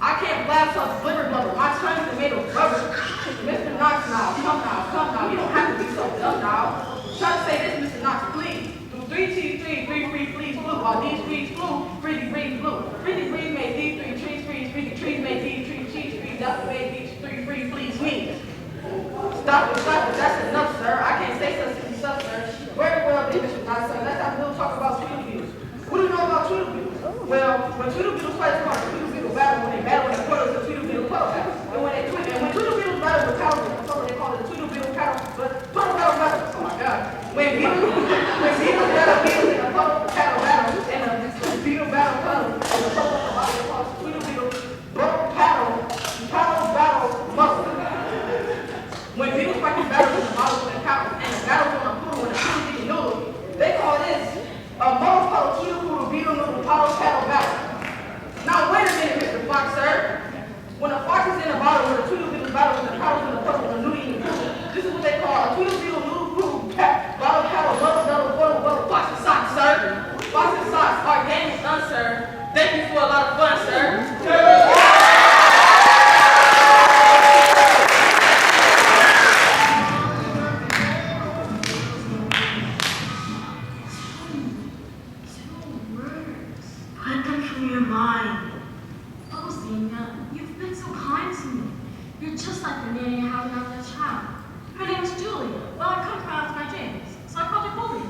I can't blast on blubber blubber. My tongue is made of rubber. Mr. Knox now, come now. You don't have to be so dumb now. Try to say this, Mr. Knox, please. Do 3 free fleas flew. While these trees flew, freely breeze flew. Freely breeze made these 3 trees freeze. Freely trees made these 3 cheese trees. That's what made these 3 free fleas sneeze. Stop it. That's enough, sir. I can't say such silly stuff, sir. Very well, then, Mr. Knox, sir. Let's have a little talk about Tweedlebeetles. What do you know about Tweedlebeetles? Well, when Tweedlebeetles fight, it's called a Tweedlebeetle battle. When they battle in the puddle, it's a Tweedlebeetle puddle battle. And when Tweedlebeetles battle with cows in the puddle, they call it a Tweedlebeetle puddle battle. Oh my God. When beetles battle beetles in the puddle battle, and the beetle battle puddle in the puddle of the body, they call it Tweedlebeetle paddle battle muddle. When beetles fight the battle with the bottles and the cows, and the battle's on a poodle and a Tweedlebeetle noodle, they call this a muddle puddle Tweedlebeetle beetle noodle paddle battle. Now wait a minute, Mr. Fox, sir. When a fox is in a bottle with a Tweedlebeetle battle with the paddles in the puddle with a noodle eating poodle, this is what they call a Tweedlebeetle noodle poodle bottle paddle buddle fox and socks, sir. Fox and socks, our game is done, sir. Thank you for a lot of fun, sir. Put them from your mind. Oh, Zena, you've been so kind to me. You're just like the nanny I had when I was a child. Her name's Julia. Well, I couldn't pronounce my James, so I called her Julia.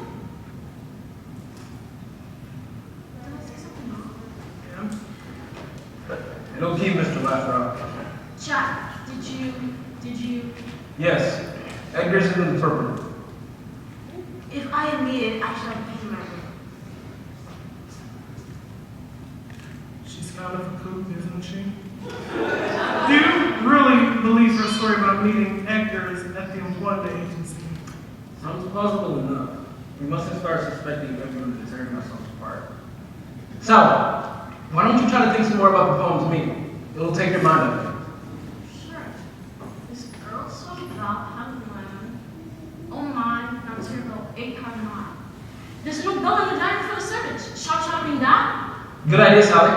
Did I say something wrong? It'll keep, Mr. Lathrop. Jack, did you? Yes, Edgar's an interpreter. If I am needed, I shall be my room. She's kind of a kook, isn't she? Do you really believe her story about meeting Edgar is at the employment agency? Sounds plausible enough. We mustn't start suspecting everyone is tearing ourselves apart. Sally, why don't you try to think some more about the poem's meaning? It'll take your mind off it. Sure. This girl so about how to learn. Oh my, now to go 8 times There's no bell in the diner for the servants. Shall I ring that? Good idea, Sally.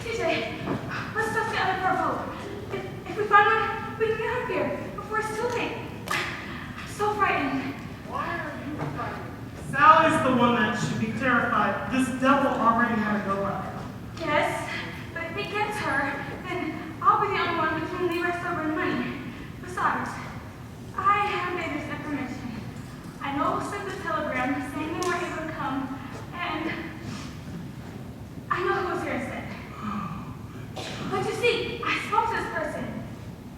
TJ, let's just get out of our boat. If we find one, we can get out of here before it's too late. I'm so frightened. Why are you fighting? Sally's the one that should be terrified. This devil already had to go out. Yes, but if he gets her, then I'll be the only one who can leave us over the money. Besides, I have David's information. I know who sent the telegram saying they weren't able to come, and I know who was here instead. But you see, I spoke to this person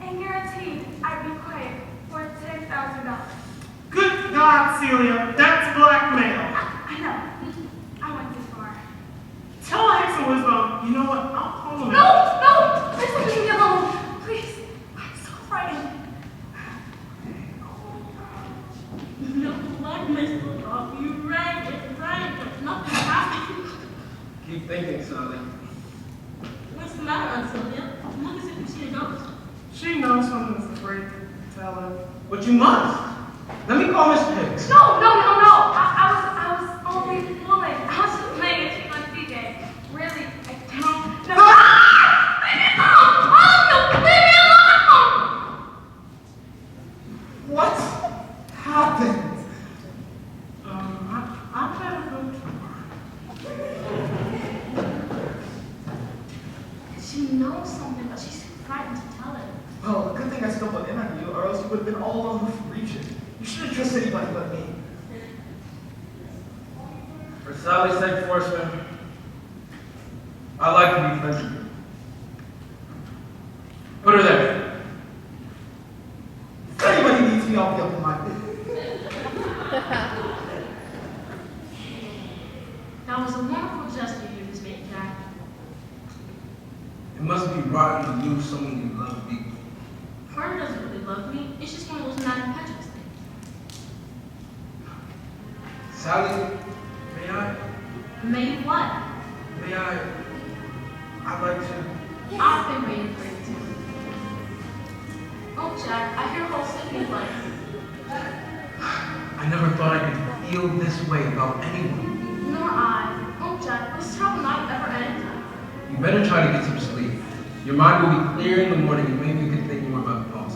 and guaranteed I'd be quiet for $10,000. Good God, Celia, that's blackmail. I know. I went too far. Tell Hanks and Wisdom, you know what, I'll call him. No! Please don't leave me alone. Please. I'm so frightened. No, like Mr. Dog, you rang it, but nothing happened. Keep thinking, Sally. What's the matter, Aunt Sylvia? Look as if you see a ghost. She knows someone's afraid to tell her. But you must. Let me call Mr. Hicks. No. I was only fooling. I was just playing a trick on DJ. Really, I don't know. Ah! Leave me alone! All of you, leave me alone! What happened? I better go to her. She knows something, but she's frightened to tell it. Well, good thing I stumbled in on you, or else you would have been all alone with Regent. You shouldn't trust anybody but me. For Sally's sake, Forsman, I'd like to be friends with you. Put her there. If anybody needs me, I'll be up in my bed. That was a wonderful gesture you just made, Jack. It must be rotten to lose someone you love deeply. Carter doesn't really love me. It's just one of those mad impetuous things. Sally, may I? May what? May I? I'd like to. I've been waiting for you too. Oh, Jack, I hear a whole symphony playing. I never thought I could feel this way about anyone. Nor I. Oh, Jack, this is how the night ever ends. You better try to get some sleep. Your mind will be clear in the morning and maybe you can think more about the poems.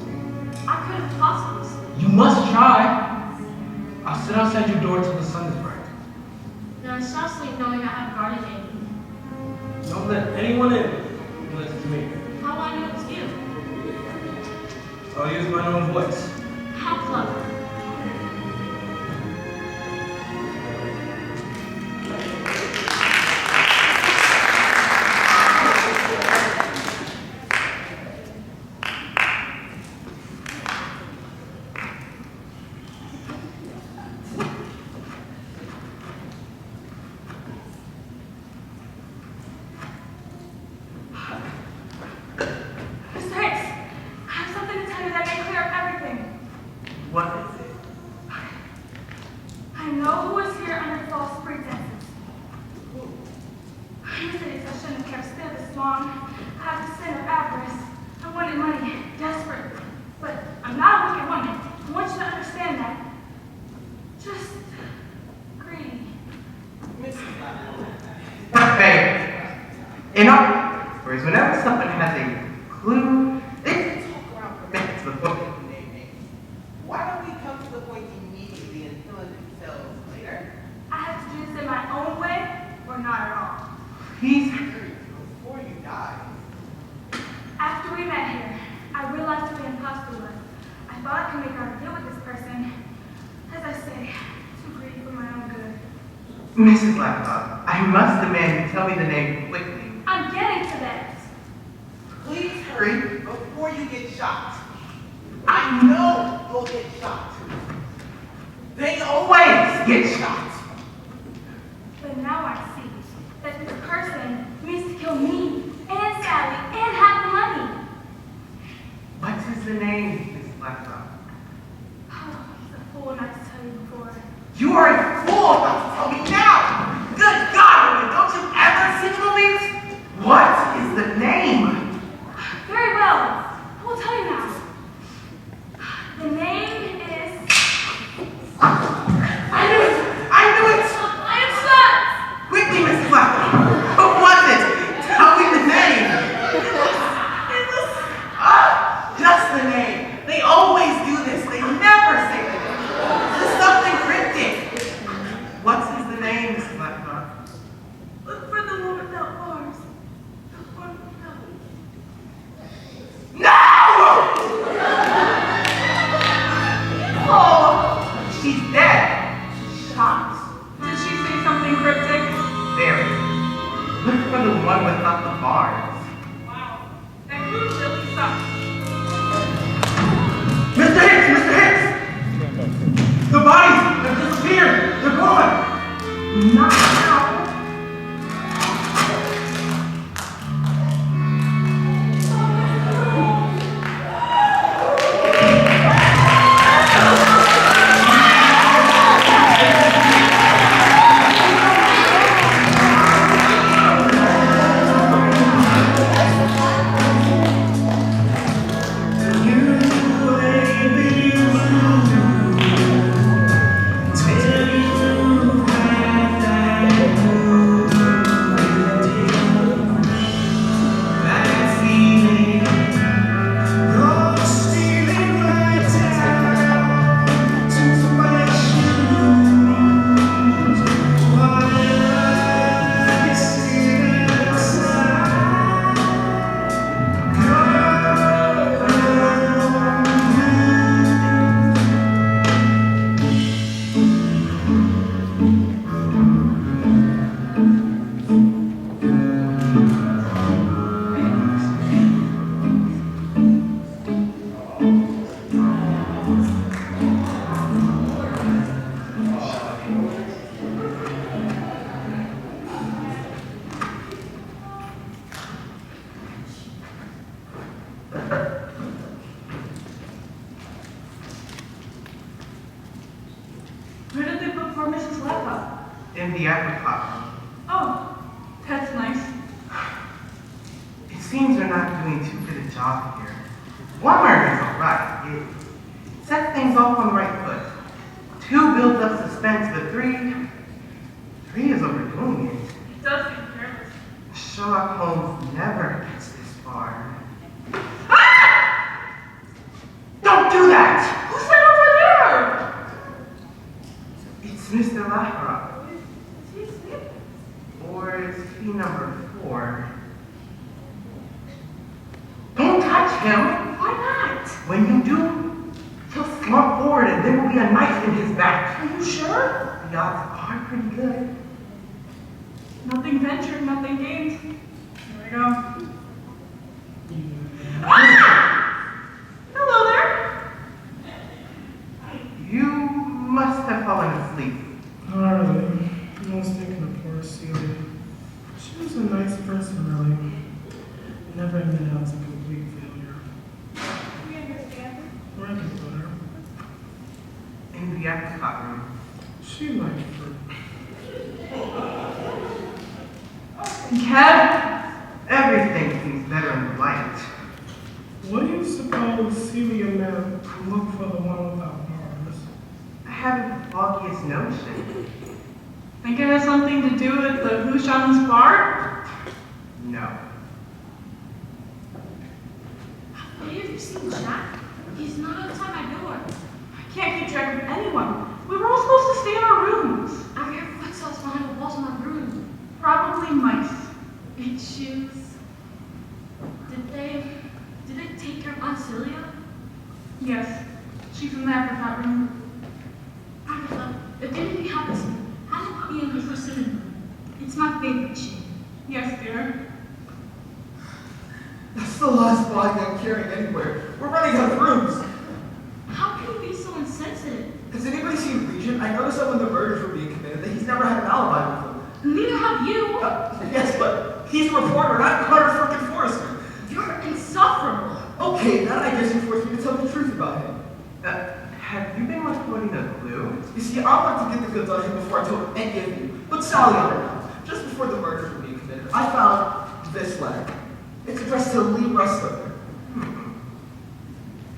I couldn't possibly sleep. You must try. I'll sit outside your door till the sun is bright. Then I shall sleep knowing I have a guardian angel. Don't let anyone in unless it's me. How will I know it's you? I'll use my own voice. How clever. Mr. Hicks, I have something to tell you that may clear up everything. What is it? I know who is here under false pretenses. I'm cities I shouldn't have kept still this long. I have the sin of avarice. I wanted money, desperate. But I'm not a wicked woman. I want you to understand that. Just greedy. Hey, whereas whenever someone has a clue, they can talk around for minutes before Why don't we come to the point immediately and fill in the details later? I have to do this in my own way or not at all. Please. Before you die. After we met here, I realized who the imposter was. I thought I could make out a deal with this person. As I say, too greedy for my own good. Mrs. Laptop, I must demand you tell me the name quickly. I'm getting to that. Please hurry before you get shot. I know you'll get shot. They always get shot. But now I see that this person means to kill me and Sally and have the money. What is the name, Miss Laptop? Oh, he's a fool not to tell you before. You are a fool not to tell me now. Good God, woman, don't you ever see the movies? What is the name? Very well. I will tell you now. in the apricot room. Oh, that's nice. It seems they're not doing too good a job here. One murder is alright. It sets things off on the right foot. 2 builds up suspense, but 3 is overdoing it. It does seem careless. Sherlock Holmes never gets this far. Ah! Don't do that! Who's that over there? It's Mr. Lacroix. Is he asleep? Or is he number 4? Don't touch him! Why not? When you do, he'll slump forward and there will be a knife in his back. Are you sure? The odds are pretty good. Nothing ventured, nothing gained. Here we go. Ah! Hello there. You must have fallen asleep. Hardly. I was thinking of poor Celia. She was a nice person, really. Never admitted I was a complete failure. We understand. Or I could put her. In the apricot room. She liked fruit. Kev? Everything seems better in the light. What do you suppose Celia meant to look for the one without bars? I haven't the foggiest notion. Think it has something to do with the Houchon's bar? No. Have you seen Jack? He's not outside my door. I can't keep track of anyone. We were all supposed to stay in our rooms. I hear footsteps behind the walls of my room. Probably mice. Big shoes. Did they take care of Aunt Celia? Yes. She's in the apricot room. Agatha, if anything happens to me, have them put me in her precision room. It's my favorite shade. Yes, dear. That's the last body I'm carrying anywhere. We're running out of rooms. How can you be so insensitive? Has anybody seen Regent? I noticed that when the murders were being committed, that he's never had an alibi with them. Neither have you. Yes, but he's a reporter, not Carter frickin' Forrester. You're insufferable. Okay, now I guess you forced me to tell the truth about him. Have you been reporting a clue? You see, I wanted to get the goods on him before I told any of you. But Sally on it now. Just before the murders were being committed, I found this letter. It's addressed to Lee Rustover.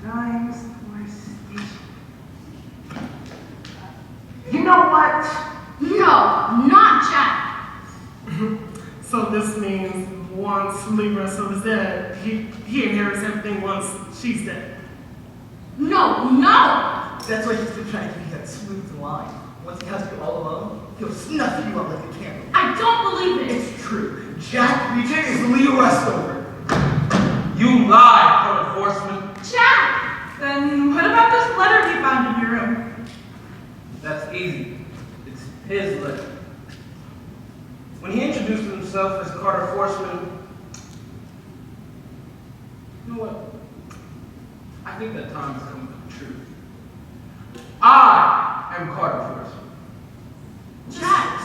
Dimes for station. You know what? No, not Jack. So this means once Libra is dead, he inherits everything once she's dead. No. That's why he's been trying to keep that smooth line. Once he has you all alone, he'll snuff you out like a candle. I don't believe it. It's true. Jack Regent is Lee Rustover. You lied, Colonel Forsman. Jack! Then what about this letter you found in your room? That's easy. It's his letter. When he introduced himself as Carter Forsman, you know what? I think that time has come for the truth. I am Carter Forsman. Jack,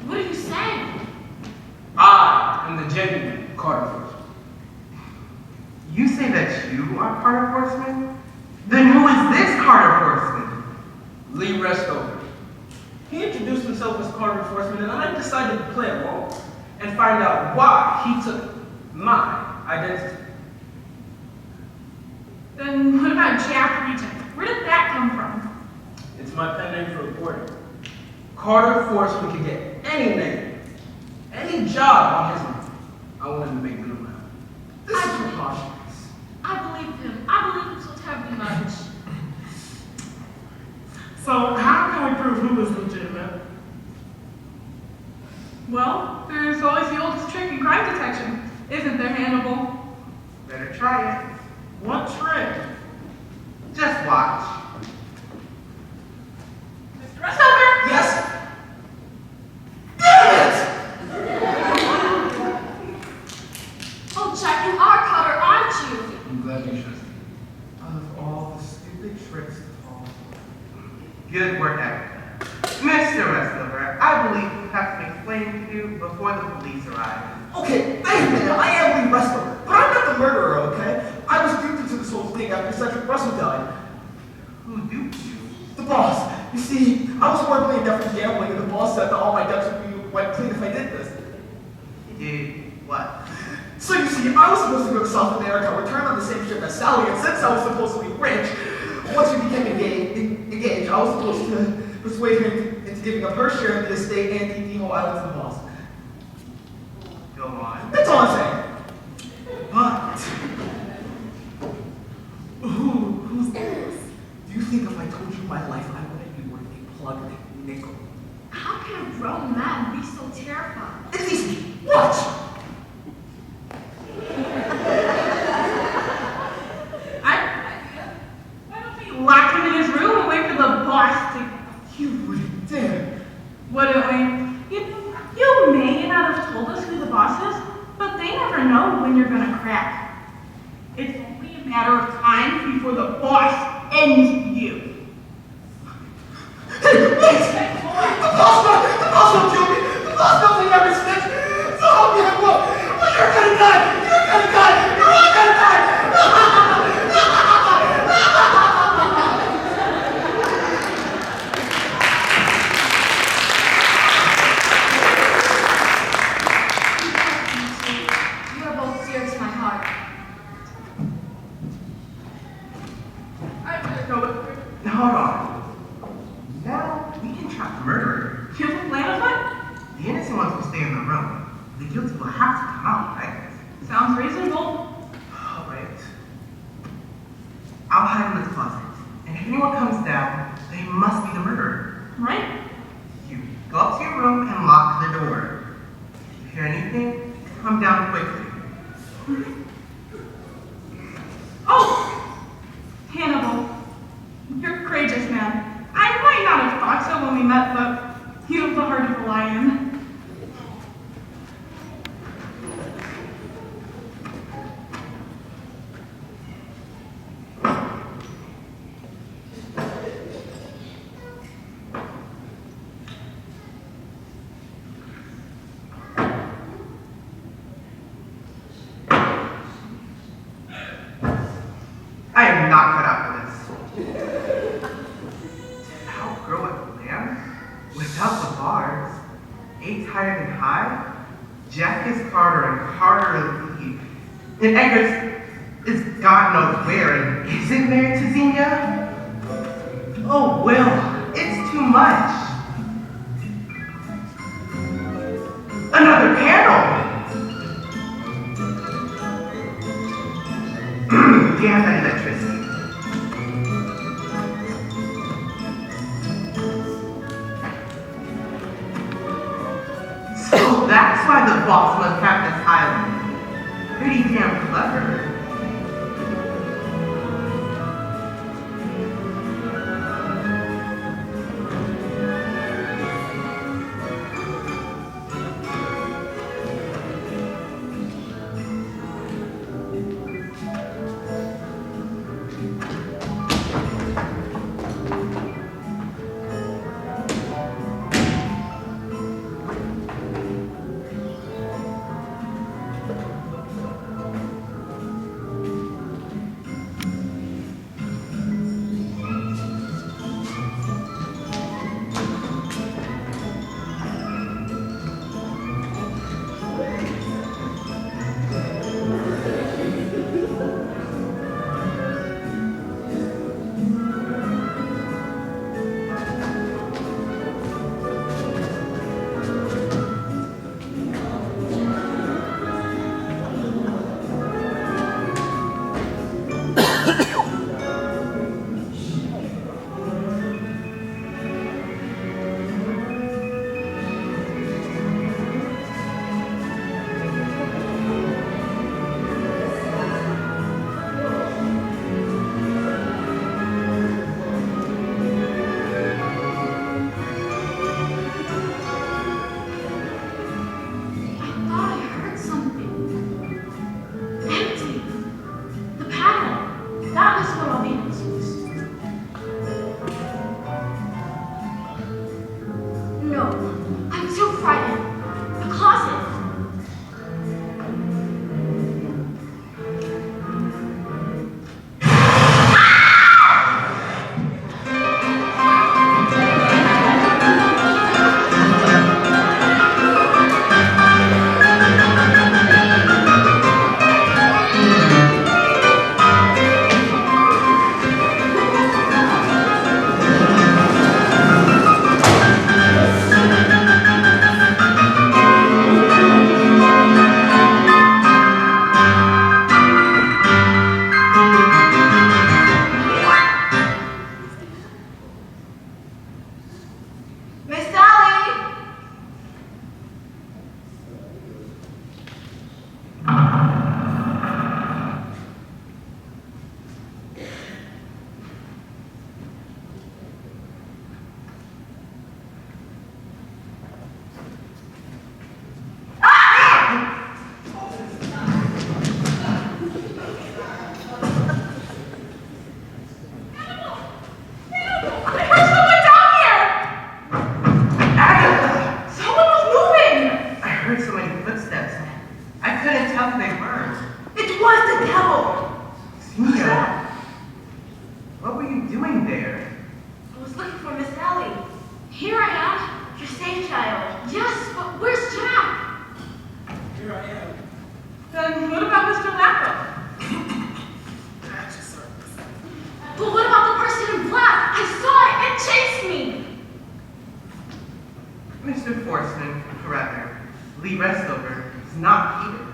what are you saying? I am the genuine Carter Forsman. You say that you are Carter Forsman? Then who is this Carter Forsman? Lee Rustover. He introduced himself as Carter Forsman, and I decided to play along and find out why he took my identity. Then what about Jack Regent? Where did that come from? It's my pen name for reporting. Carter Forsman can get any name, any job on his name. I want him to make good money. This is preposterous. I believe him. I believe him so terribly much. So how can we prove who is legitimate? Well, there's always the oldest trick in crime detection, isn't there, Hannibal? Better try it. What trick? Just watch. Mr. Rustover! Yes? Damn it! Oh, Jack, you are Carter, aren't you? I'm glad you trusted me. Out of all the stupid tricks to fall for. Good work, Agatha. Mr. Rustover, I believe you have some explaining to do before the police arrive. Okay, wait a minute, I am Lee Rustover, but I'm not the murderer, okay? I was duped into this whole thing after Cedric Russell died. Who duped you? The boss, You see, I was more playing devil's gambling, and the boss said that all my debts would be wiped clean if I did this. Did what? So you see, I was supposed to go to South America, return on the same ship as Sally, and since I was supposedly rich, once we became engaged, I was supposed to persuade her into giving up her share of the estate and the whole island to the boss. Go on. That's all I'm saying. But who's this? Do you think if I told you my life, I wouldn't be worth a plug nickel? How can a grown man be so terrified? It's easy. Watch. Why don't we lock him in his room and wait for the boss to... You wouldn't dare. Wouldn't we? You may not have told us who the boss is, but they never know when you're gonna crack. It's only a matter of time before the boss ends you. Hey, wait! The boss won't kill me! The boss knows I never snitch! So help me, I won't! Well, you're gonna die! You're gonna die! You're all gonna die! You are both dear to my heart. I better go with her. Now, hold on. Now, we can trap the murderer. You have a plan afoot? The innocent ones will stay in the room. The guilty will have to come out, right? Sounds reasonable. All right. I'll hide in the closet. And if anyone comes down, they must be the murderer. Right? You go up to your room and lock the door. If you hear anything, come down quickly. Oh! Hannibal. You're courageous, man. I might not have thought so when we met, but you have the heart of a lion. I am not cut out for this. To outgrow a land without the bars, 8 higher than high, Jack is harder and harder to leave. And Edgar is God knows where and isn't married to Xenia. Oh, Will, it's too much. Another panel! Damn that electricity. So that's why the boss must have this island. Pretty damn clever. doing there? I was looking for Miss Sally. Here I am. You're safe, child. Yes, but where's Jack? Here I am. Then what about Mr. Lappa? But what about the person in black? I saw it. It chased me. Mr. Forsman, or rather, Lee Restover, is not here.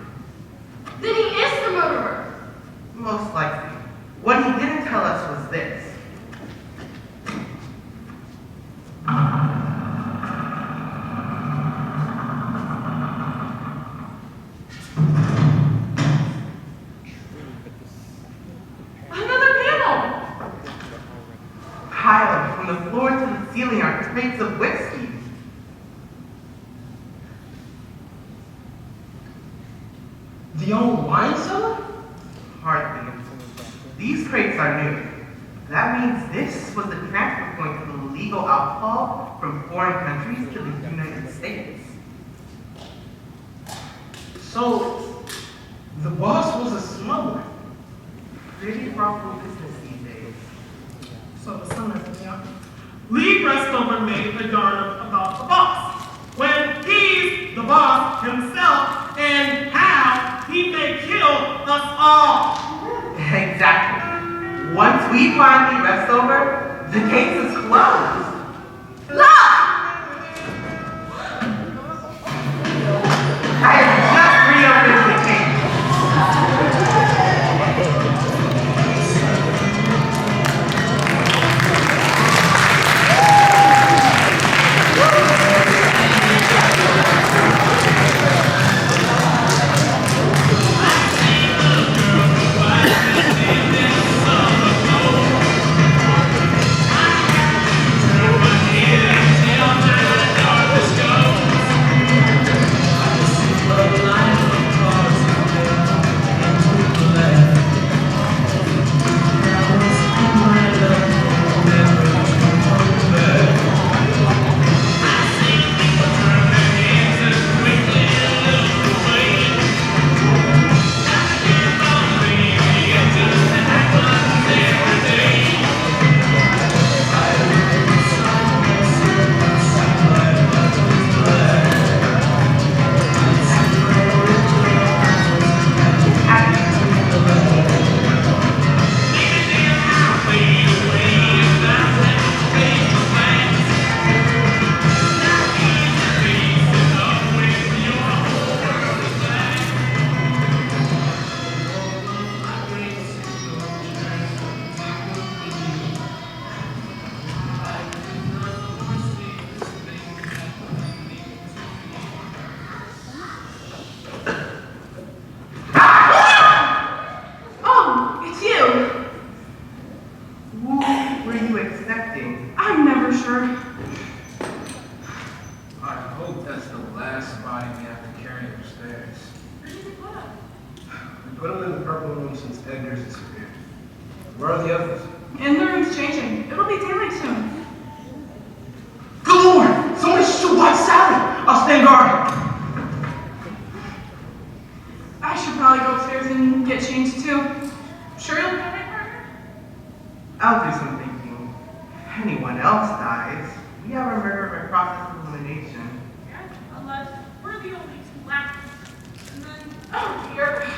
Then he is the murderer. Most likely. What he didn't tell us was this. Another panel. Piled from the floor to the ceiling are crates of whiskey. The old wine cellar? Hardly. These crates are new. That means this was the transfer point for the legal alcohol from foreign countries to the United States. So, the boss was a smuggler. Pretty profitable business these days. So the summary is, Lee Brestover made a yarn about the boss, when he's the boss himself, and how he may kill us all. Exactly. Once we find Lee Restover, the case is closed. Look! I have just reopened the case. Oh, it's you. Who were you expecting? I'm never sure. I hope that's the last body we have to carry upstairs. Where did they put him? We put him in the purple room since Edgar's disappeared. Where are the others? And the room's changing. It'll be daylight soon. Good Lord! Somebody should watch Sally! I'll stand guard! I should probably go upstairs and get changed too. Sure you'll be all right, partner? I'll do some thinking. If anyone else dies, we have a murder by process of elimination. Unless we're the only two left. And then, oh dear.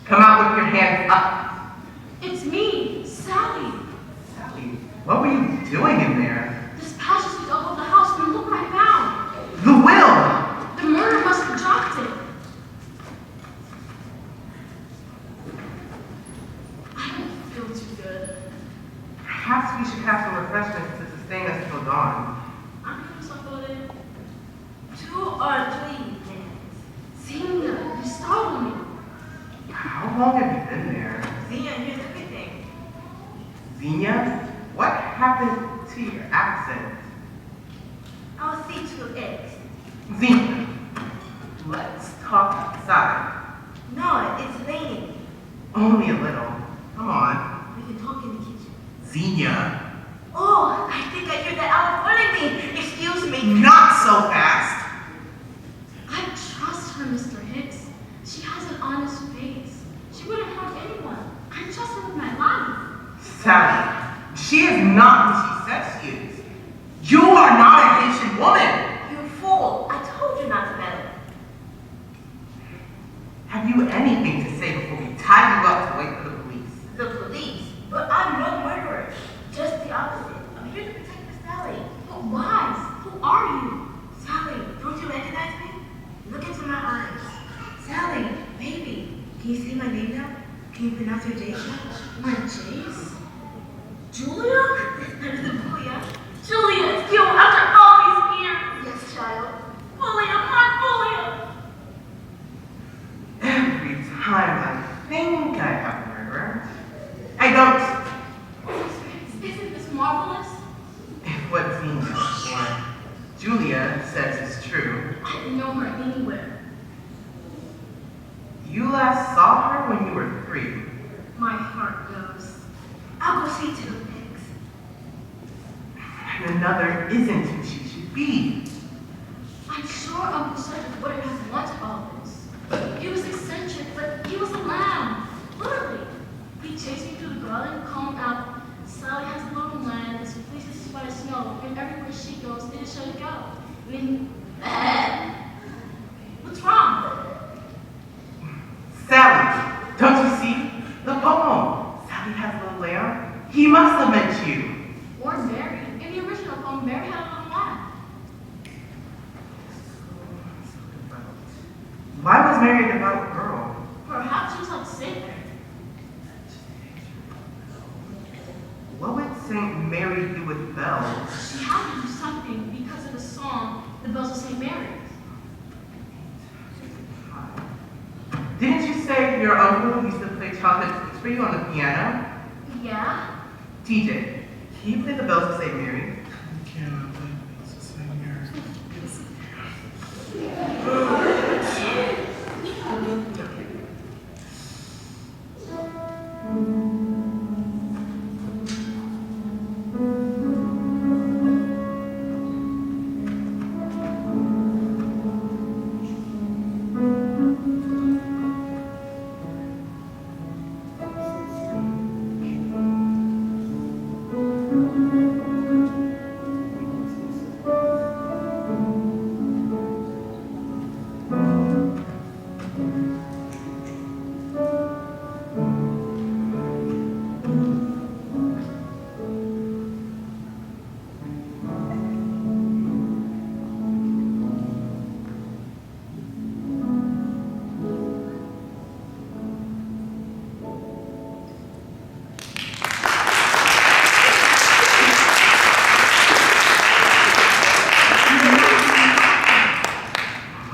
Come out with your hands up. It's me, Sally. Sally, what were you doing in there? This passage is all over the house, but look what I found. The will! The murderer must have dropped it. I don't feel too good. Perhaps we should have some refreshments to sustain us till dawn. I'm doing something. 2 or 3 minutes. Zena, you startled me. How long have you been there? Zena, here's everything. Xenia, what happened to your accent? I'll see to it. Xenia, let's talk outside. only a little. Come on. We can talk in the kitchen. Xenia. Oh, I think I hear that owl calling me. Excuse me. Not so fast. I trust her, Mr. Hicks. She has an honest face. She wouldn't harm anyone. I trust her with my life. Sally, she is not who she says she is. You are not a Haitian woman. You fool. I told you not to meddle. Have you anything to say before we tie you up to wait for the police? The police? But I'm no murderer. Just the opposite. I'm here to protect Miss Sally. But why? Who are you? Sally, don't you recognize me? Look into my eyes. Sally, baby, can you see my name now? Can you pronounce your J? My Jace? Julia? There's the Julia. Julia, it's you after all these years. Yes, child. Julia, my Julia. Every time I think I have a murderer, I don't. Isn't this marvelous? If what Xenia or Julia says is true, I didn't know her anywhere. you last saw her when you were 3. My heart goes. I'll go see to the pigs. And another isn't who she should be. I'm sure Uncle Cedric wouldn't have wanted all this. He was eccentric, but he was a lamb. Literally. He chased me through the garden, calling out, Sally has a little lamb that pleases by the snow, and everywhere she goes, it is sure to go. And then, what's wrong? Sally, don't you see? The poem. Sally has a little lamb. He must have meant you. Or Mary. In the original poem, Mary had a little lamb. Why was Mary a devout girl? Perhaps she was like Saint Mary. What would Saint Mary do with bells? She had to do something because of the song, The Bells of St. Mary's. Didn't you say your uncle used to play chocolate cakes for you on the piano? Yeah? TJ, can you play the bells of St. Mary? I cannot believe this is in here.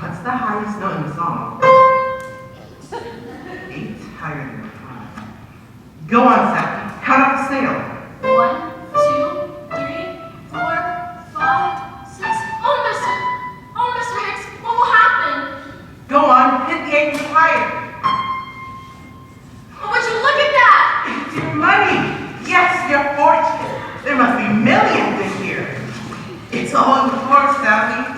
What's the highest note in the song? 8 higher than 5. Go on, Sally. Count up the scale. 1, 2, 3, 4, 5, 6. Oh, Mr. Hicks, what will happen? Go on, hit the 8 higher. Oh, would you look at that? It's your money. Yes, your fortune. There must be millions in here. It's all on the floor, Sally.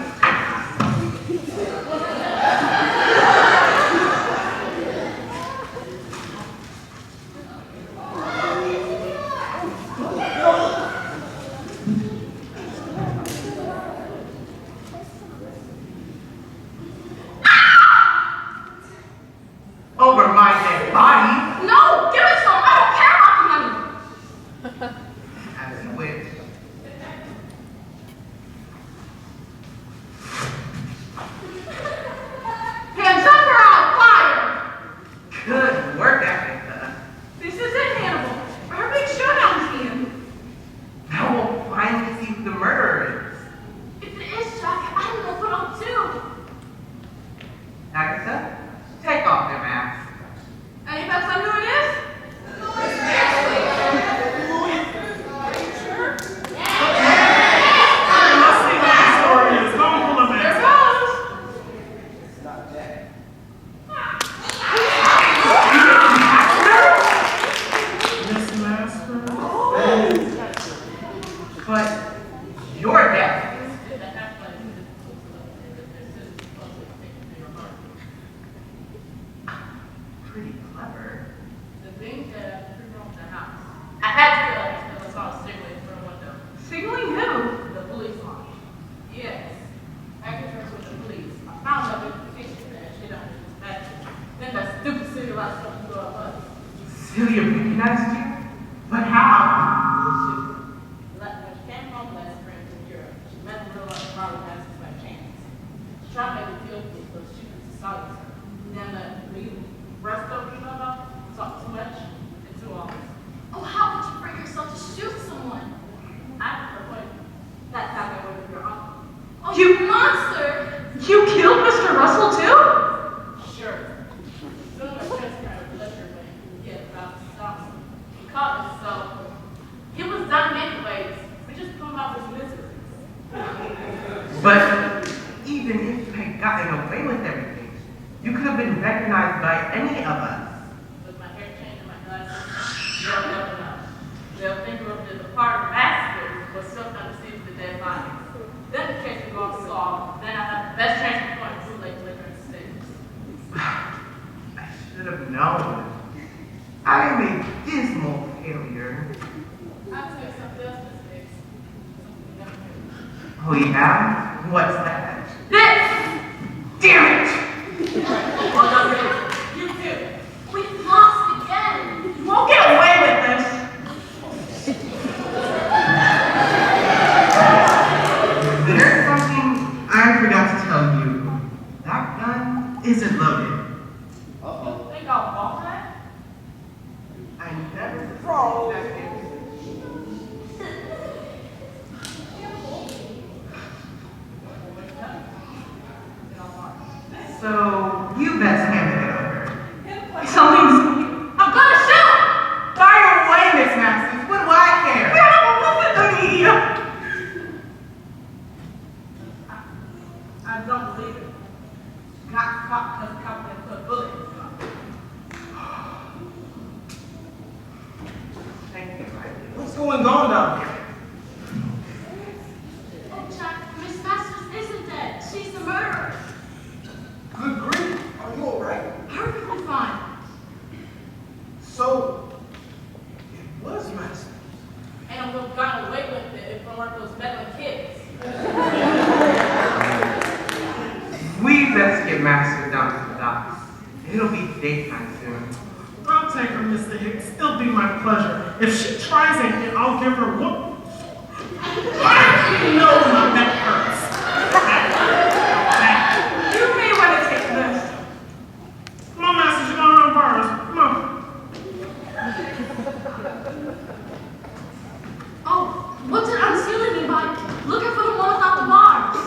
Over my dead body. No, give it some. I don't care about the money. As you wish. Hands up or I'll fire. Good work, Agatha. This is it, Hannibal. Our big showdown scene. Now we'll finally see who the murderer is. If it is Jack, I don't know what I'll do. Agatha, take off their masks. Any bets on who it is? I must see what the story is. Don't pull a There mask. goes. It's not Jack. You didn't catch her? pretty clever. The thing that threw off the house. I had to get up because I saw a cigarette from a window. Signaling who? The police line. Yes. I could dress with the police. I found out with the picture that shit on his back. Then that stupid city light stuff to go up us. Celia recognized you? But how? When she came home last spring from Europe, she met a real life Marley Masters by chance. She tried to make a deal with me, but she was solid. Then we rest over, you know about? Talk too much and too often. Oh, how would you bring yourself to shoot someone? I have a point. That's how I went with your uncle. Oh, you monster! You killed Mr. Russell too? Sure. Soon as transparent lecture when he had about to stop. He called us, so he was done anyways. We just put him out his misery. But even if you had gotten away with everything, you could have been recognized by any of us. With my hair changed and my glasses, they'll never know. They'll think of the part of massacre was something underneath the dead bodies. Then the case will go unsolved. Then I have the best transfer point to like liquor and sticks. I should have known. I am a dismal failure. I'll tell you something else, Miss Hicks. Something you never heard. Oh yeah? What's that? This! Damn it! Well done, you too. We've lost again! You won't get away with this! There's something I forgot to tell you. That gun isn't loaded. You think I'll fall for that? I never throw that thing. So, you best hand it over. Something's... I'm gonna shoot! Fire away, Miss Maxis. What do I care? I don't believe it. Not caught because the cop had put a bullet in his gun. Thank you, my dear. What's going on down here? Oh, Jack, Miss Masters isn't dead. She's the murderer. Good grief. Are you alright? Perfectly fine. So, it was Master. And we've gotten away with it if we weren't those meddling kids. We best get Master down to the docks. It'll be daytime soon. I'll take her, Mr. Hicks. It'll be my pleasure. If she tries anything, I'll give her what? I know my neck hurts. You may want to take this. Come on, Master, you're gonna run first. Come on. Oh, what did unsealing mean by looking for the one without the bars?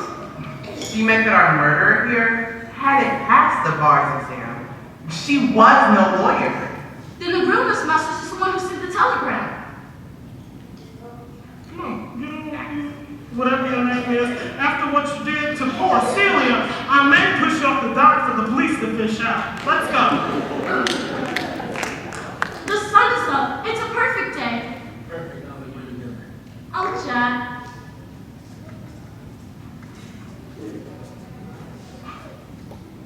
She meant that our murderer here hadn't passed the bars exam. She was no lawyer. Then the real Miss Masters is the one who sent the telegram. Whatever your name is, after what you did to poor Celia, I may push you off the dock for the police to fish out. Let's go. The sun is up. It's a perfect day. Perfect, I'll make you dinner. Oh, Jack.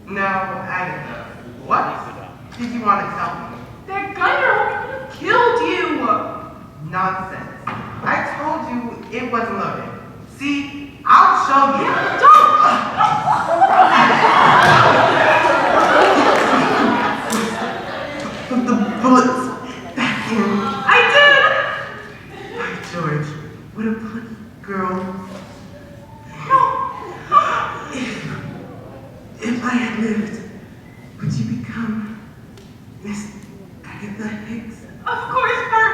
Now, Agatha, what did you want to tell me? That gunner killed you! Nonsense. I told you it wasn't loaded. See, I'll show you. Put the bullets back in. I did! By George, what a plucky girl. If I had lived, would you become Miss Agatha Hicks? Of course, Bert.